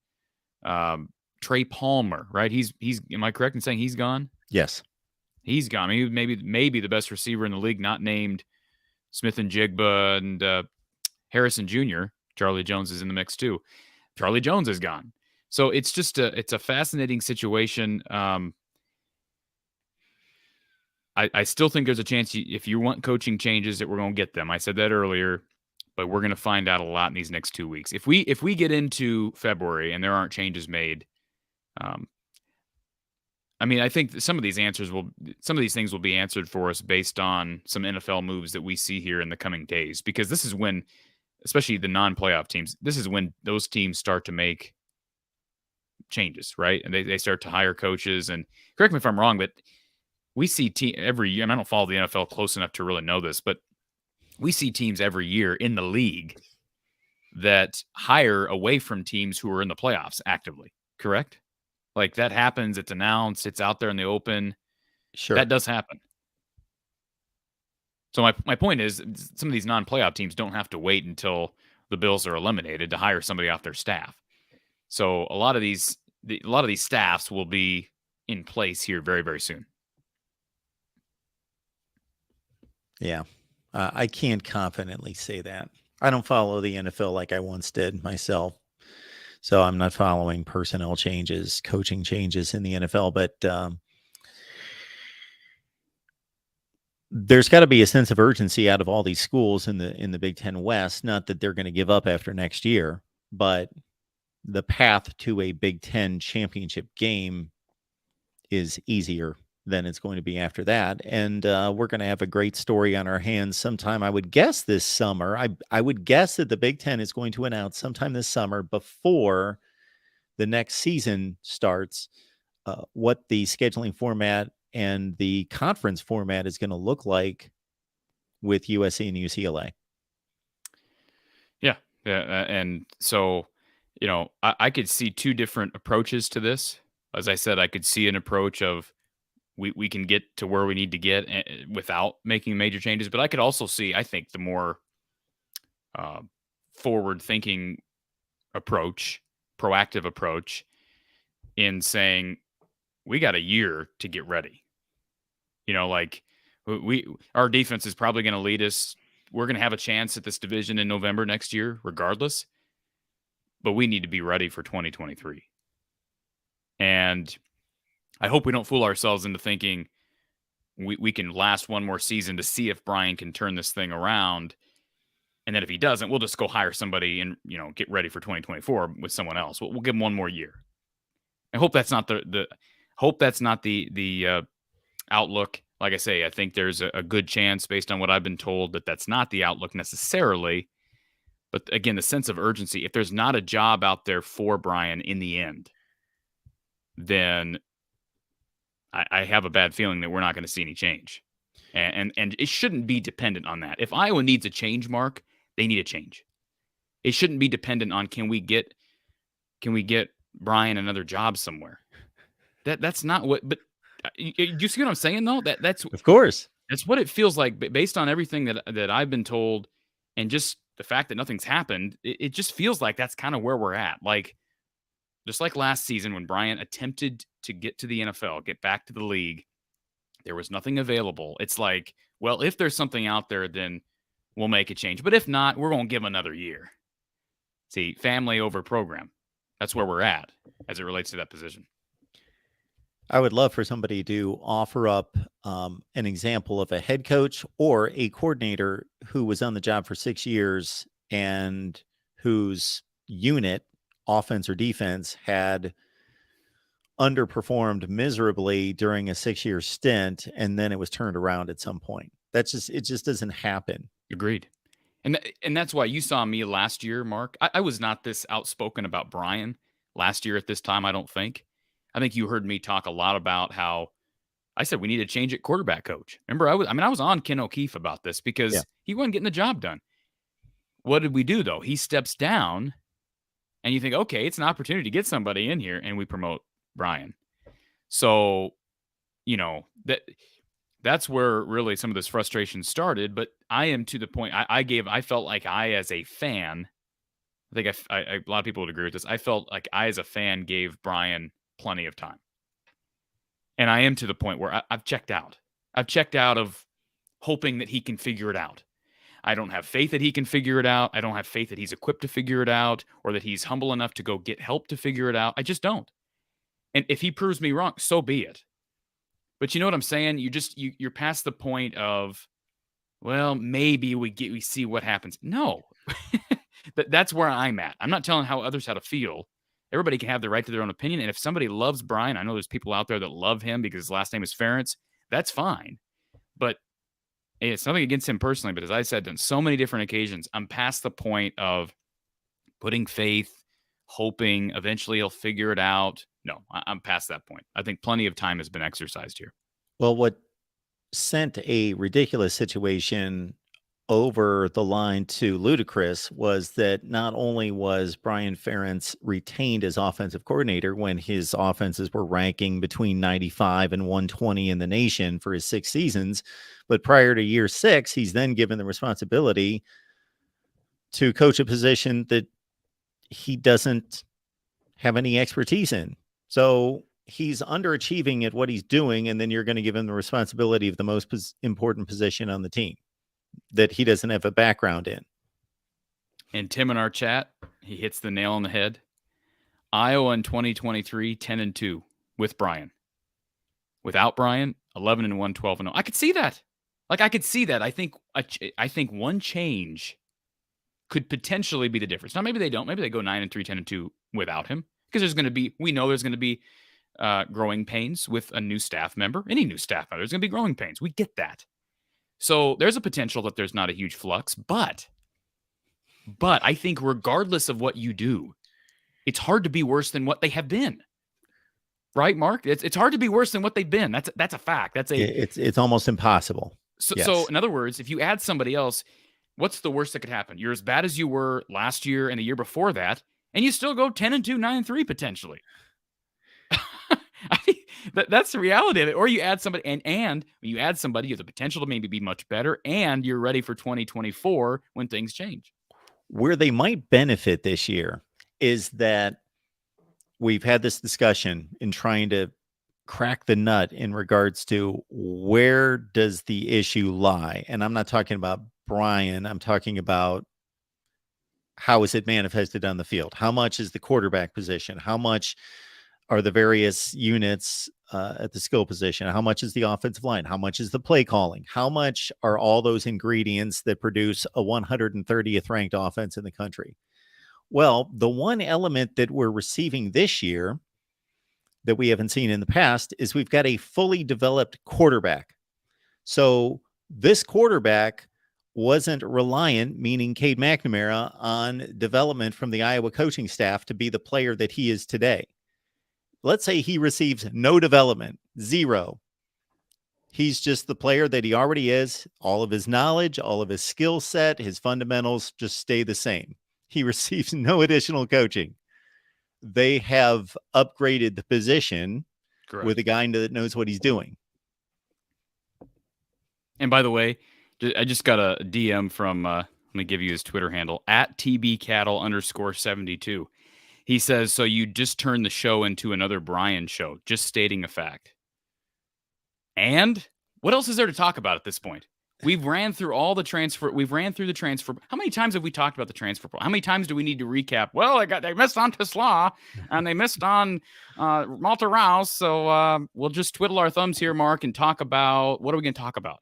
Trey Palmer. Right? He's. Am I correct in saying he's gone? Yes, he's gone. I mean, maybe the best receiver in the league, not named Smith and Jigba and Harrison Jr. Charlie Jones is in the mix too. Charlie Jones is gone. So it's just it's a fascinating situation. I still think there's a chance if you want coaching changes that we're going to get them. I said that earlier, but we're going to find out a lot in these next 2 weeks. If we get into February and there aren't changes made, I mean, I think some of these things will be answered for us based on some NFL moves that we see here in the coming days, because this is when, especially the non-playoff teams, this is when those teams start to make changes, right? And they start to hire coaches. And correct me if I'm wrong, but we see every year, and I don't follow the NFL close enough to really know this, but we see teams every year in the league that hire away from teams who are in the playoffs actively, correct? Like that happens, it's announced, it's out there in the open. Sure. That does happen. So my point is, some of these non-playoff teams don't have to wait until the Bills are eliminated to hire somebody off their staff. So a lot of these staffs will be in place here very, very soon. Yeah, I can't confidently say that. I don't follow the NFL like I once did myself. So I'm not following personnel changes, coaching changes in the NFL, but there's got to be a sense of urgency out of all these schools in the Big Ten West. Not that they're going to give up after next year, but the path to a Big Ten championship game is easier than it's going to be after that. And we're going to have a great story on our hands sometime, I would guess, this summer. I would guess that the Big Ten is going to announce sometime this summer before the next season starts what the scheduling format and the conference format is going to look like with USC and UCLA. Yeah. And so, I could see two different approaches to this. As I said, I could see an approach of we can get to where we need to get without making major changes. But I could also see, I think, the more forward-thinking approach, proactive approach in saying we got a year to get ready. Our defense is probably going to lead us. We're going to have a chance at this division in November next year, regardless. But we need to be ready for 2023. And I hope we don't fool ourselves into thinking we can last one more season to see if Brian can turn this thing around. And then if he doesn't, we'll just go hire somebody and, get ready for 2024 with someone else. We'll give him one more year. I hope that's not the outlook. Like I say, I think there's a good chance, based on what I've been told, that that's not the outlook necessarily. But again, the sense of urgency, if there's not a job out there for Brian in the end, then I have a bad feeling that we're not going to see any change. And it shouldn't be dependent on that. If Iowa needs a change, Mark, they need a change. It shouldn't be dependent on can we get Brian another job somewhere. That's not what. But you see what I'm saying, though? That's of course that's what it feels like based on everything that I've been told, and just the fact that nothing's happened, it just feels like that's kind of where we're at. Like, just like last season when Bryant attempted to get to the NFL, get back to the league, there was nothing available. It's like, well, if there's something out there, then we'll make a change. But if not, we're going to give him another year. See, family over program. That's where we're at as it relates to that position. I would love for somebody to offer up an example of a head coach or a coordinator who was on the job for 6 years and whose unit, offense or defense, had underperformed miserably during a 6-year stint, and then it was turned around at some point. It just doesn't happen. Agreed. And that's why you saw me last year, Mark. I was not this outspoken about Brian last year at this time, I don't think. I think you heard me talk a lot about how I said we need to change at quarterback coach. Remember, I was on Ken O'Keefe about this because he wasn't getting the job done. What did we do, though? He steps down, and you think, okay, it's an opportunity to get somebody in here, and we promote Brian. So, that's where really some of this frustration started. But I am to the point I felt like I, as a fan, I think a lot of people would agree with this. I felt like I, as a fan, gave Brian plenty of time. And I am to the point where I've checked out. I've checked out of hoping that he can figure it out. I don't have faith that he can figure it out. I don't have faith that he's equipped to figure it out or that he's humble enough to go get help to figure it out. I just don't. And if he proves me wrong, so be it. But you know what I'm saying? You're past the point of, well, maybe we see what happens. No. That's where I'm at. I'm not telling how others how to feel. Everybody can have the right to their own opinion. And if somebody loves Brian, I know there's people out there that love him because his last name is Ferentz. That's fine. But hey, it's nothing against him personally. But as I said on so many different occasions, I'm past the point of putting faith, hoping eventually he'll figure it out. No, I'm past that point. I think plenty of time has been exercised here. Well, what sent a ridiculous situation over the line to ludicrous was that not only was Brian Ferentz retained as offensive coordinator when his offenses were ranking between 95 and 120 in the nation for his 6 seasons, but prior to year 6, he's then given the responsibility to coach a position that he doesn't have any expertise in. So he's underachieving at what he's doing, and then you're going to give him the responsibility of the most important position on the team that he doesn't have a background in. And Tim in our chat, he hits the nail on the head. Iowa in 2023, 10-2 with Brian. Without Brian, 11-1, 12-0. I could see that. I could see that. I think one change could potentially be the difference. Now, maybe they don't. Maybe they go 9-3, 10-2 without him because we know there's going to be growing pains with a new staff member. Any new staff member, there's going to be growing pains. We get that. So there's a potential that there's not a huge flux, but I think regardless of what you do, it's hard to be worse than what they have been. Right, Mark? It's hard to be worse than what they've been. That's a fact. It's almost impossible. So, yes. So in other words, if you add somebody else, what's the worst that could happen? You're as bad as you were last year and the year before that, and you still go 10-2, 9-3 potentially. That's the reality of it. Or you add somebody, and when you add somebody, you have the potential to maybe be much better, and you're ready for 2024 when things change. Where they might benefit this year is that we've had this discussion in trying to crack the nut in regards to where does the issue lie. And I'm not talking about Brian. I'm talking about how is it manifested on the field? How much is the quarterback position? How much are the various units at the skill position? How much is the offensive line? How much is the play calling? How much are all those ingredients that produce a 130th ranked offense in the country? Well, the one element that we're receiving this year that we haven't seen in the past is we've got a fully developed quarterback. So this quarterback wasn't reliant, meaning Cade McNamara, on development from the Iowa coaching staff to be the player that he is today. Let's say he receives no development, 0. He's just the player that he already is. All of his knowledge, all of his skill set, his fundamentals just stay the same. He receives no additional coaching. They have upgraded the position Correct. With a guy that knows what he's doing. And by the way, I just got a DM from Let me give you his Twitter handle, at @tbcattle_72. He says, so you just turned the show into another Brian show, just stating a fact. And what else is there to talk about at this point? We've ran through all the transfer. We've ran through the transfer. How many times have we talked about the transfer? How many times do we need to recap? Well, they missed on Tesla and they missed on Malta Rouse. So we'll just twiddle our thumbs here, Mark, and talk about, what are we going to talk about?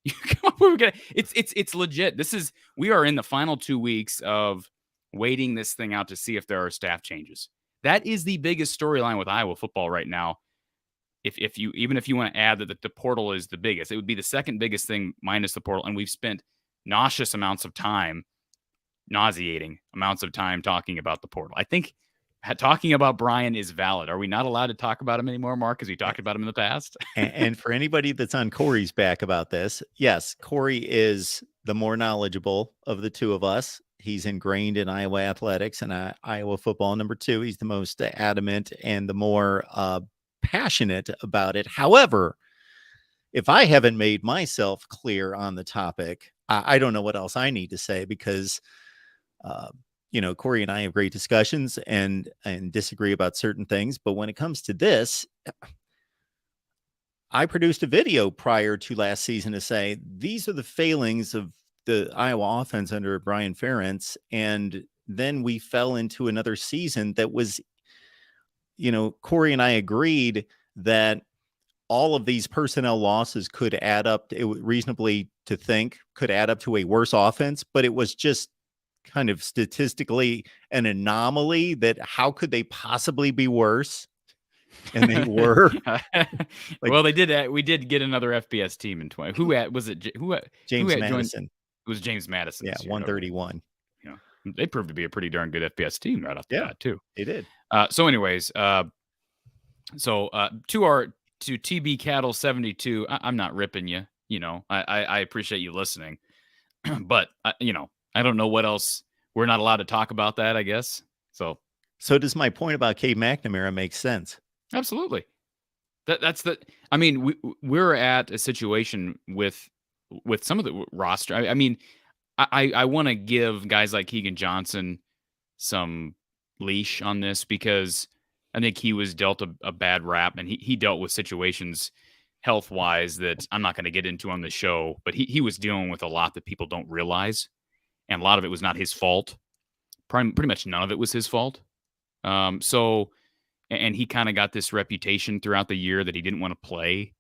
It's legit. We are in the final 2 weeks of waiting this thing out to see if there are staff changes. That is the biggest storyline with Iowa football right now. If you want to add that the portal is the biggest, it would be the second biggest thing minus the portal. And we've spent nauseating amounts of time talking about the portal. I think talking about Brian is valid. Are we not allowed to talk about him anymore, Mark, because we talked about him in the past? and for anybody that's on Corey's back about this, yes, Corey is the more knowledgeable of the two of us. He's ingrained in Iowa athletics and Iowa football. Number two, he's the most adamant and the more passionate about it. However, if I haven't made myself clear on the topic, I don't know what else I need to say, because Corey and I have great discussions and disagree about certain things. But when it comes to this, I produced a video prior to last season to say, these are the failings of the Iowa offense under Brian Ferentz. And then we fell into another season that was, Corey and I agreed that all of these personnel losses could add up to, reasonably to think, could add up to a worse offense, but it was just kind of statistically an anomaly that how could they possibly be worse? And they were. Well, they did. We did get another FBS team in 20. James Madison. It was James Madison. Yeah, 131. Yeah, they proved to be a pretty darn good FBS team right off the bat too. They did. So, anyways, to TB Cattle 72. I'm not ripping you. I appreciate you listening, but I don't know what else. We're not allowed to talk about that, I guess. So does my point about Cade McNamara make sense? Absolutely. We're at a situation with some of the roster. I want to give guys like Keegan Johnson some leash on this, because I think he was dealt a bad rap, and he dealt with situations health-wise that I'm not going to get into on the show, but he was dealing with a lot that people don't realize, and a lot of it was not his fault. Pretty much none of it was his fault. And he kind of got this reputation throughout the year that he didn't want to play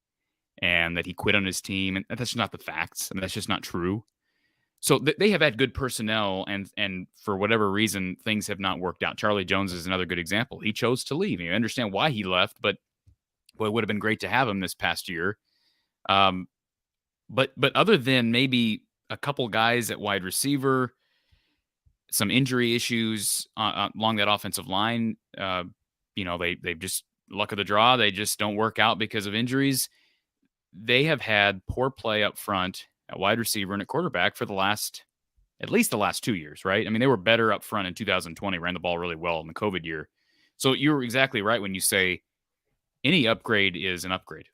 and that he quit on his team. And that's not the facts. That's just not true. So they have had good personnel, and for whatever reason, things have not worked out. Charlie Jones is another good example. He chose to leave. You understand why he left, but boy, it would have been great to have him this past year. But other than maybe a couple guys at wide receiver, some injury issues along that offensive line, they just luck of the draw. They just don't work out because of injuries. They have had poor play up front at wide receiver and at quarterback for at least the last 2 years, right? I mean, they were better up front in 2020, ran the ball really well in the COVID year. So you're exactly right when you say any upgrade is an upgrade.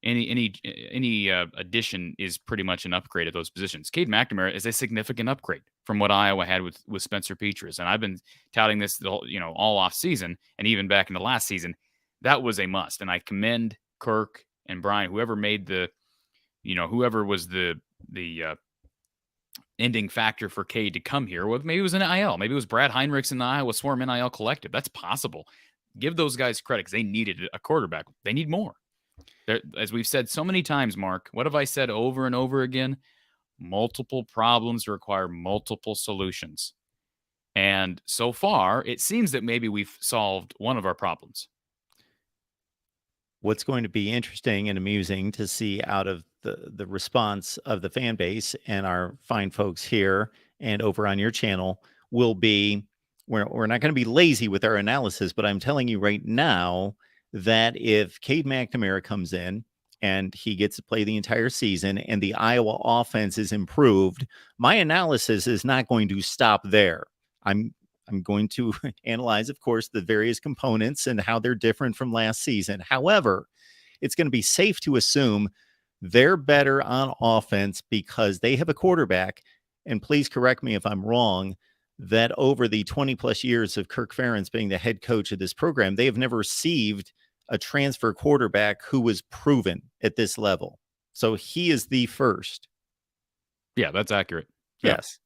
Any addition is pretty much an upgrade at those positions. Cade McNamara is a significant upgrade from what Iowa had with Spencer Petras. And I've been touting this all off season, and even back into last season. That was a must. And I commend Kirk and Brian, whoever made whoever was the ending factor for Cade to come here. Well, maybe it was an NIL. Maybe it was Brad Heinrichs in the Iowa Swarm NIL Collective. That's possible. Give those guys credit, because they needed a quarterback. They need more. As we've said so many times, Mark, what have I said over and over again? Multiple problems require multiple solutions. And so far, it seems that maybe we've solved one of our problems. What's going to be interesting and amusing to see out of the response of the fan base and our fine folks here and over on your channel will be, we're not going to be lazy with our analysis, but I'm telling you right now that if Cade McNamara comes in and he gets to play the entire season and the Iowa offense is improved, my analysis is not going to stop there. I'm going to analyze, of course, the various components and how they're different from last season. However, it's going to be safe to assume they're better on offense because they have a quarterback and please correct me if I'm wrong, that over the 20 plus years of Kirk Ferentz being the head coach of this program, they have never received a transfer quarterback who was proven at this level. So he is the first. Yeah, that's accurate. Yes.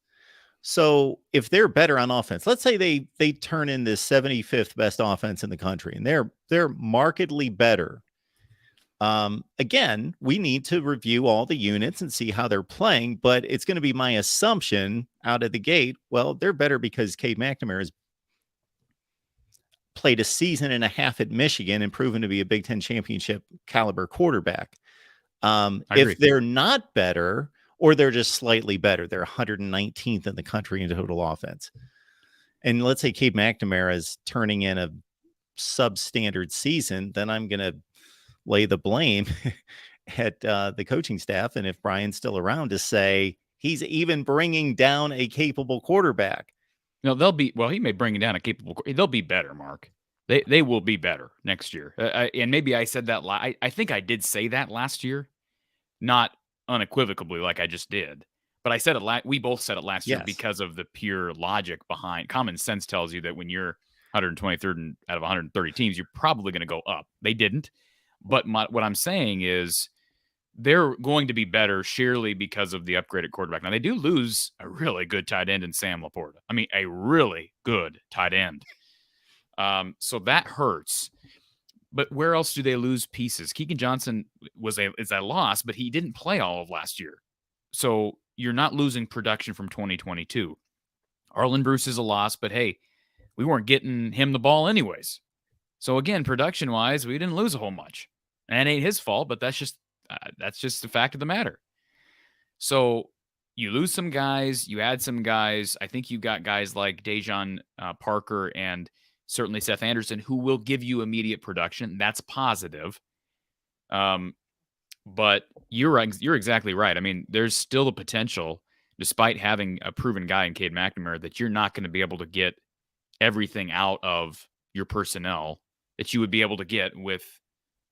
So if they're better on offense, let's say they turn in this 75th best offense in the country, and they're markedly better. Again, we need to review all the units and see how they're playing, but it's going to be my assumption out of the gate. Well, they're better because Cade McNamara has played a season and a half at Michigan and proven to be a Big Ten championship caliber quarterback. If they're not better, or they're just slightly better, they're 119th in the country in total offense. And let's say Cade McNamara is turning in a substandard season, then I'm going to lay the blame at the coaching staff. And if Brian's still around, to say he's even bringing down a capable quarterback. No, he may bring down a capable, they'll be better, Mark. They will be better next year. And maybe I said that, I think I did say that last year, not unequivocally like I just did. But I said it, we both said it last year because of the pure logic behind. Common sense tells you that when you're 123rd out of 130 teams, you're probably going to go up. They didn't. But what I'm saying is they're going to be better sheerly because of the upgraded quarterback. Now, they do lose a really good tight end in Sam Laporta. I mean, a really good tight end. So that hurts. But where else do they lose pieces? Keegan Johnson is a loss, but he didn't play all of last year. So you're not losing production from 2022. Arlen Bruce is a loss, but hey, we weren't getting him the ball anyways. So again, production-wise, we didn't lose a whole much. And it ain't his fault, but that's just the fact of the matter. So you lose some guys, you add some guys. I think you got guys like Dejon Parker and certainly Seth Anderson, who will give you immediate production. That's positive. But you're exactly right. I mean, there's still the potential, despite having a proven guy in Cade McNamara, that you're not going to be able to get everything out of your personnel that you would be able to get with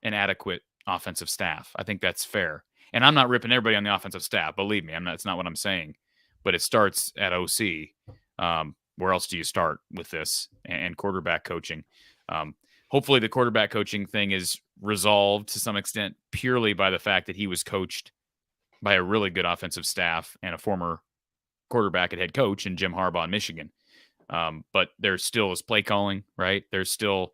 an adequate offensive staff. I think that's fair. And I'm not ripping everybody on the offensive staff. Believe me, it's not what I'm saying. But it starts at OC. Where else do you start with this? And quarterback coaching. Hopefully the quarterback coaching thing is resolved to some extent purely by the fact that he was coached by a really good offensive staff and a former quarterback and head coach in Jim Harbaugh in Michigan. But there still is play calling, right? There's still,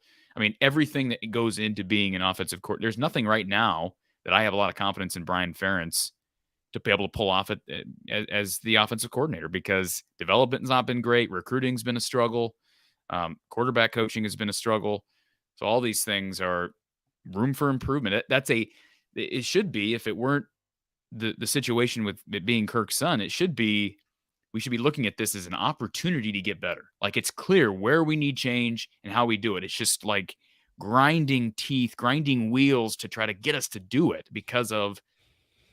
everything that goes into being an offensive court. There's nothing right now that I have a lot of confidence in Brian Ferentz to be able to pull off it as the offensive coordinator, because development's not been great. Recruiting's been a struggle. Quarterback coaching has been a struggle. So all these things are room for improvement. It should be, if it weren't the situation with it being Kirk's son, we should be looking at this as an opportunity to get better. Like, it's clear where we need change and how we do it. It's just like grinding wheels to try to get us to do it because of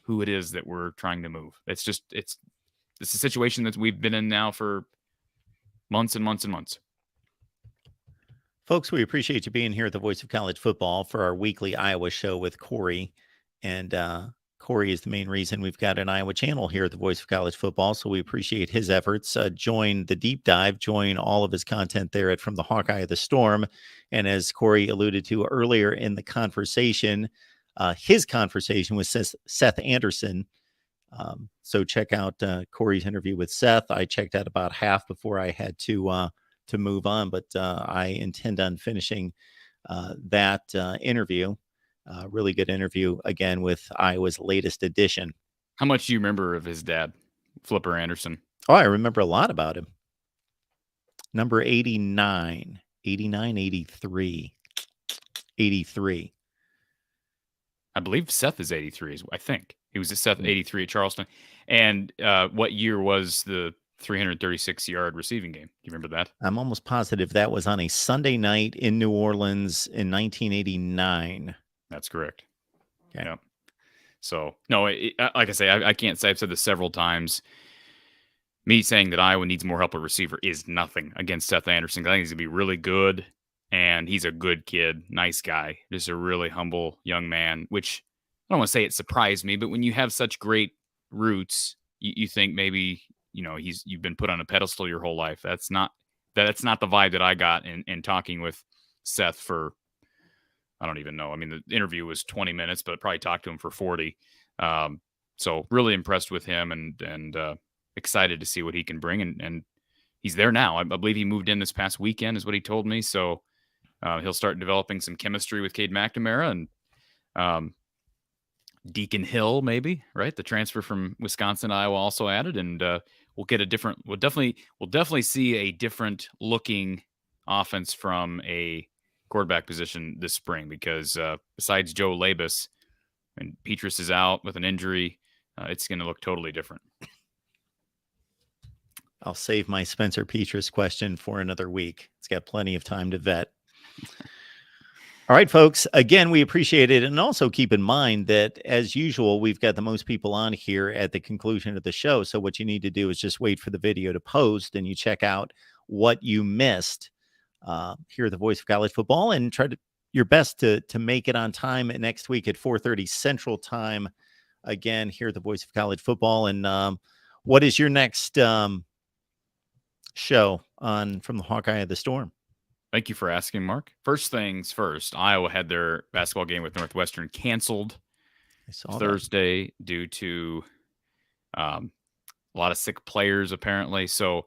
who it is that we're trying to move. It's a situation that we've been in now for months and months and months. Folks, we appreciate you being here at the Voice of College Football for our weekly Iowa show with Corey. And Corey is the main reason we've got an Iowa channel here at the Voice of College Football. So we appreciate his efforts. Join the deep dive, join all of his content there at From the Hawkeye of the Storm. And as Corey alluded to earlier in the conversation, his conversation with Seth Anderson. So check out Corey's interview with Seth. I checked out about half before I had to move on, but I intend on finishing that interview. Really good interview, again, with Iowa's latest edition. How much do you remember of his dad, Flipper Anderson? Oh, I remember a lot about him. Number 89, 83. I believe Seth is 83, I think. He was a Seth 83 at Charleston. And what year was the 336-yard receiving game? Do you remember that? I'm almost positive that was on a Sunday night in New Orleans in 1989. That's correct. Okay. Yeah. So, no, like I say, I can't say, I've said this several times. Me saying that Iowa needs more help at receiver is nothing against Seth Anderson. I think he's going to be really good, and he's a good kid, nice guy, just a really humble young man, which I don't want to say it surprised me, but when you have such great roots, you think maybe you've been put on a pedestal your whole life. That's not the vibe that I got in talking with Seth for, I don't even know. I mean, the interview was 20 minutes, but I probably talked to him for 40. So really impressed with him and excited to see what he can bring. And he's there now. I believe he moved in this past weekend is what he told me. So he'll start developing some chemistry with Cade McNamara and Deacon Hill, maybe, right? The transfer from Wisconsin, Iowa also added, and we'll definitely see a different looking offense from a quarterback position this spring because besides Joe Labus and Petrus is out with an injury, it's going to look totally different. I'll save my Spencer Petrus question for another week. It's got plenty of time to vet. All right, folks. Again, we appreciate it. And also keep in mind that, as usual, we've got the most people on here at the conclusion of the show. So what you need to do is just wait for the video to post and you check out what you missed. Hear the voice of college football and try your best to make it on time next week at 4:30 Central Time. Again, hear the voice of college football. And what is your next show on from the Hawkeye of the Storm? Thank you for asking, Mark. First things first, Iowa had their basketball game with Northwestern canceled Thursday due to a lot of sick players, apparently. So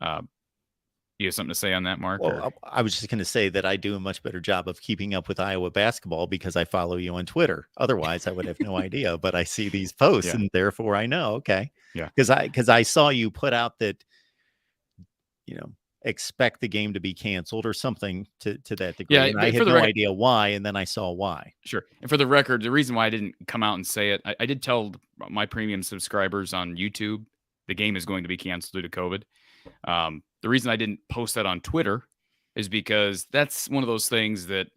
you have something to say on that, Mark? Well, I was just going to say that I do a much better job of keeping up with Iowa basketball because I follow you on Twitter. Otherwise, I would have no idea. But I see these posts, and therefore I know. Okay, yeah, because I saw you put out that expect the game to be canceled or something to that degree. Yeah, and I had no idea why, and then I saw why. Sure. And for the record, the reason why I didn't come out and say it, I did tell my premium subscribers on YouTube the game is going to be canceled due to COVID. The reason I didn't post that on Twitter is because that's one of those things that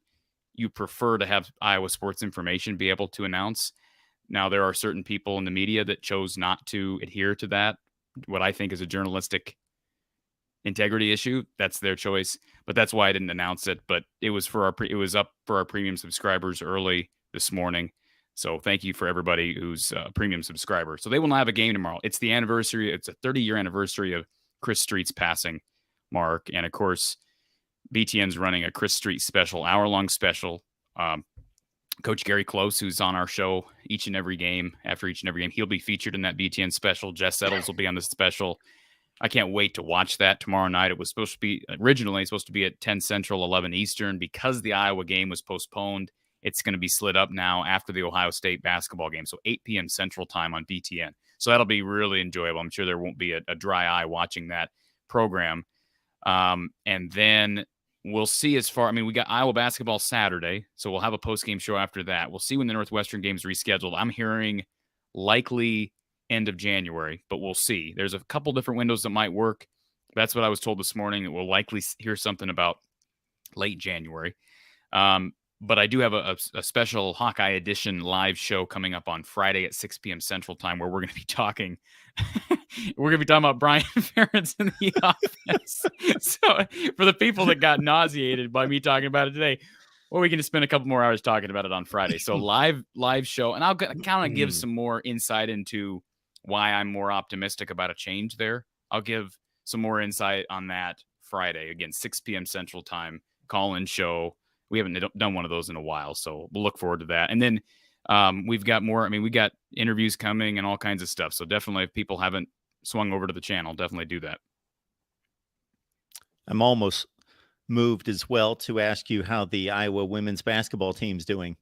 you prefer to have Iowa sports information be able to announce. Now, there are certain people in the media that chose not to adhere to that, what I think is a journalistic integrity issue. That's their choice, but that's why I didn't announce it. But it was it was up for our premium subscribers early this morning. So thank you for everybody who's a premium subscriber. So they will not have a game tomorrow. It's the anniversary. It's a 30-year anniversary of Chris Street's passing, Mark. And of course, BTN's running a Chris Street special, hour-long special. Coach Gary Close, who's on our show each and every game, after each and every game, he'll be featured in that BTN special. Jess Settles will be on the special. I can't wait to watch that tomorrow night. It was supposed to be originally supposed to be at 10 Central, 11 Eastern. Because the Iowa game was postponed, it's going to be slid up now after the Ohio State basketball game. So 8 p.m. Central Time on BTN. So that'll be really enjoyable. I'm sure there won't be a dry eye watching that program. And then we'll see we got Iowa basketball Saturday. So we'll have a post-game show after that. We'll see when the Northwestern game's rescheduled. I'm hearing likely end of January, but we'll see. There's a couple different windows that might work. That's what I was told this morning. We'll likely hear something about late January. But I do have a special Hawkeye edition live show coming up on Friday at 6 p.m. Central Time where we're going to be talking. We're going to be talking about Brian Ferentz in the offense. So for the people that got nauseated by me talking about it today, or we can just spend a couple more hours talking about it on Friday. So live show. And I'll kind of give some more insight into why I'm more optimistic about a change there. I'll give some more insight on that Friday. Again, 6 p.m. Central Time, call-in show. We haven't done one of those in a while, so we'll look forward to that. And then we've got more. We got interviews coming and all kinds of stuff. So definitely, if people haven't swung over to the channel, definitely do that. I'm almost moved as well to ask you how the Iowa women's basketball team's doing.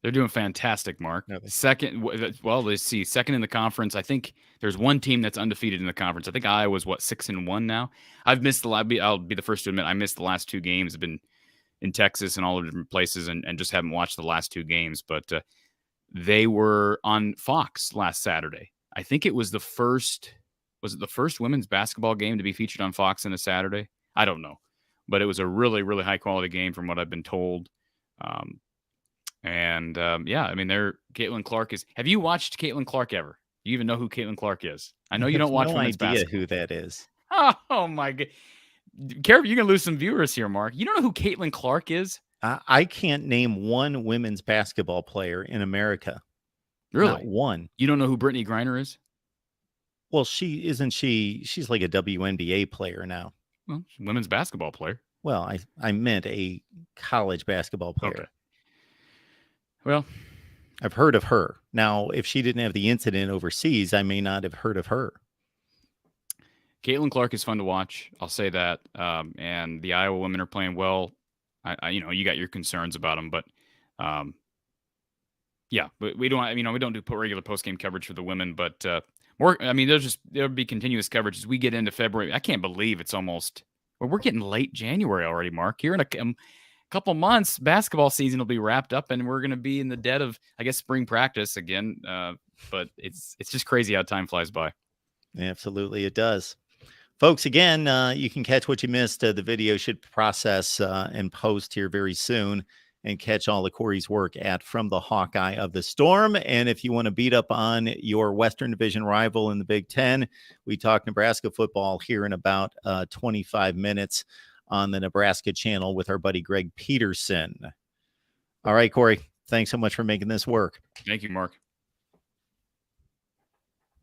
They're doing fantastic, Mark. Second, well, let's see. Second in the conference. I think there's one team that's undefeated in the conference. I think Iowa's 6-1 now. I've missed I'll be the first to admit I missed the last two games. I've been in Texas and all the different places and just haven't watched the last two games. But they were on Fox last Saturday. I think it was the first women's basketball game to be featured on Fox on a Saturday? I don't know. But it was a really, really high quality game from what I've been told. Caitlin Clark is. Have you watched Caitlin Clark ever? Do you even know who Caitlin Clark is? I know you don't watch women's basketball. No idea who that is. Oh my God. Careful, you're going to lose some viewers here, Mark. You don't know who Caitlin Clark is? I can't name one women's basketball player in America. Really? Not one. You don't know who Brittany Griner is? Well, she's like a WNBA player now. Well, women's basketball player. Well, I meant a college basketball player. Okay. Well, I've heard of her. Now, if she didn't have the incident overseas, I may not have heard of her. Caitlin Clark is fun to watch. I'll say that. And the Iowa women are playing well. You got your concerns about them, but yeah, but we don't do regular post game coverage for the women, but there'll be continuous coverage as we get into February. I can't believe it's almost, we're getting late January already, Mark. Here in a couple months, basketball season will be wrapped up, and we're going to be in the dead of, I guess, spring practice again. But it's just crazy how time flies by. Absolutely, it does. Folks, again, you can catch what you missed. The video should process and post here very soon, and catch all of Corey's work at From the Hawkeye of the Storm. And if you want to beat up on your Western Division rival in the Big Ten, we talk Nebraska football here in about 25 minutes on the Nebraska channel with our buddy Greg Peterson. All right, Corey, thanks so much for making this work. Thank you, Mark.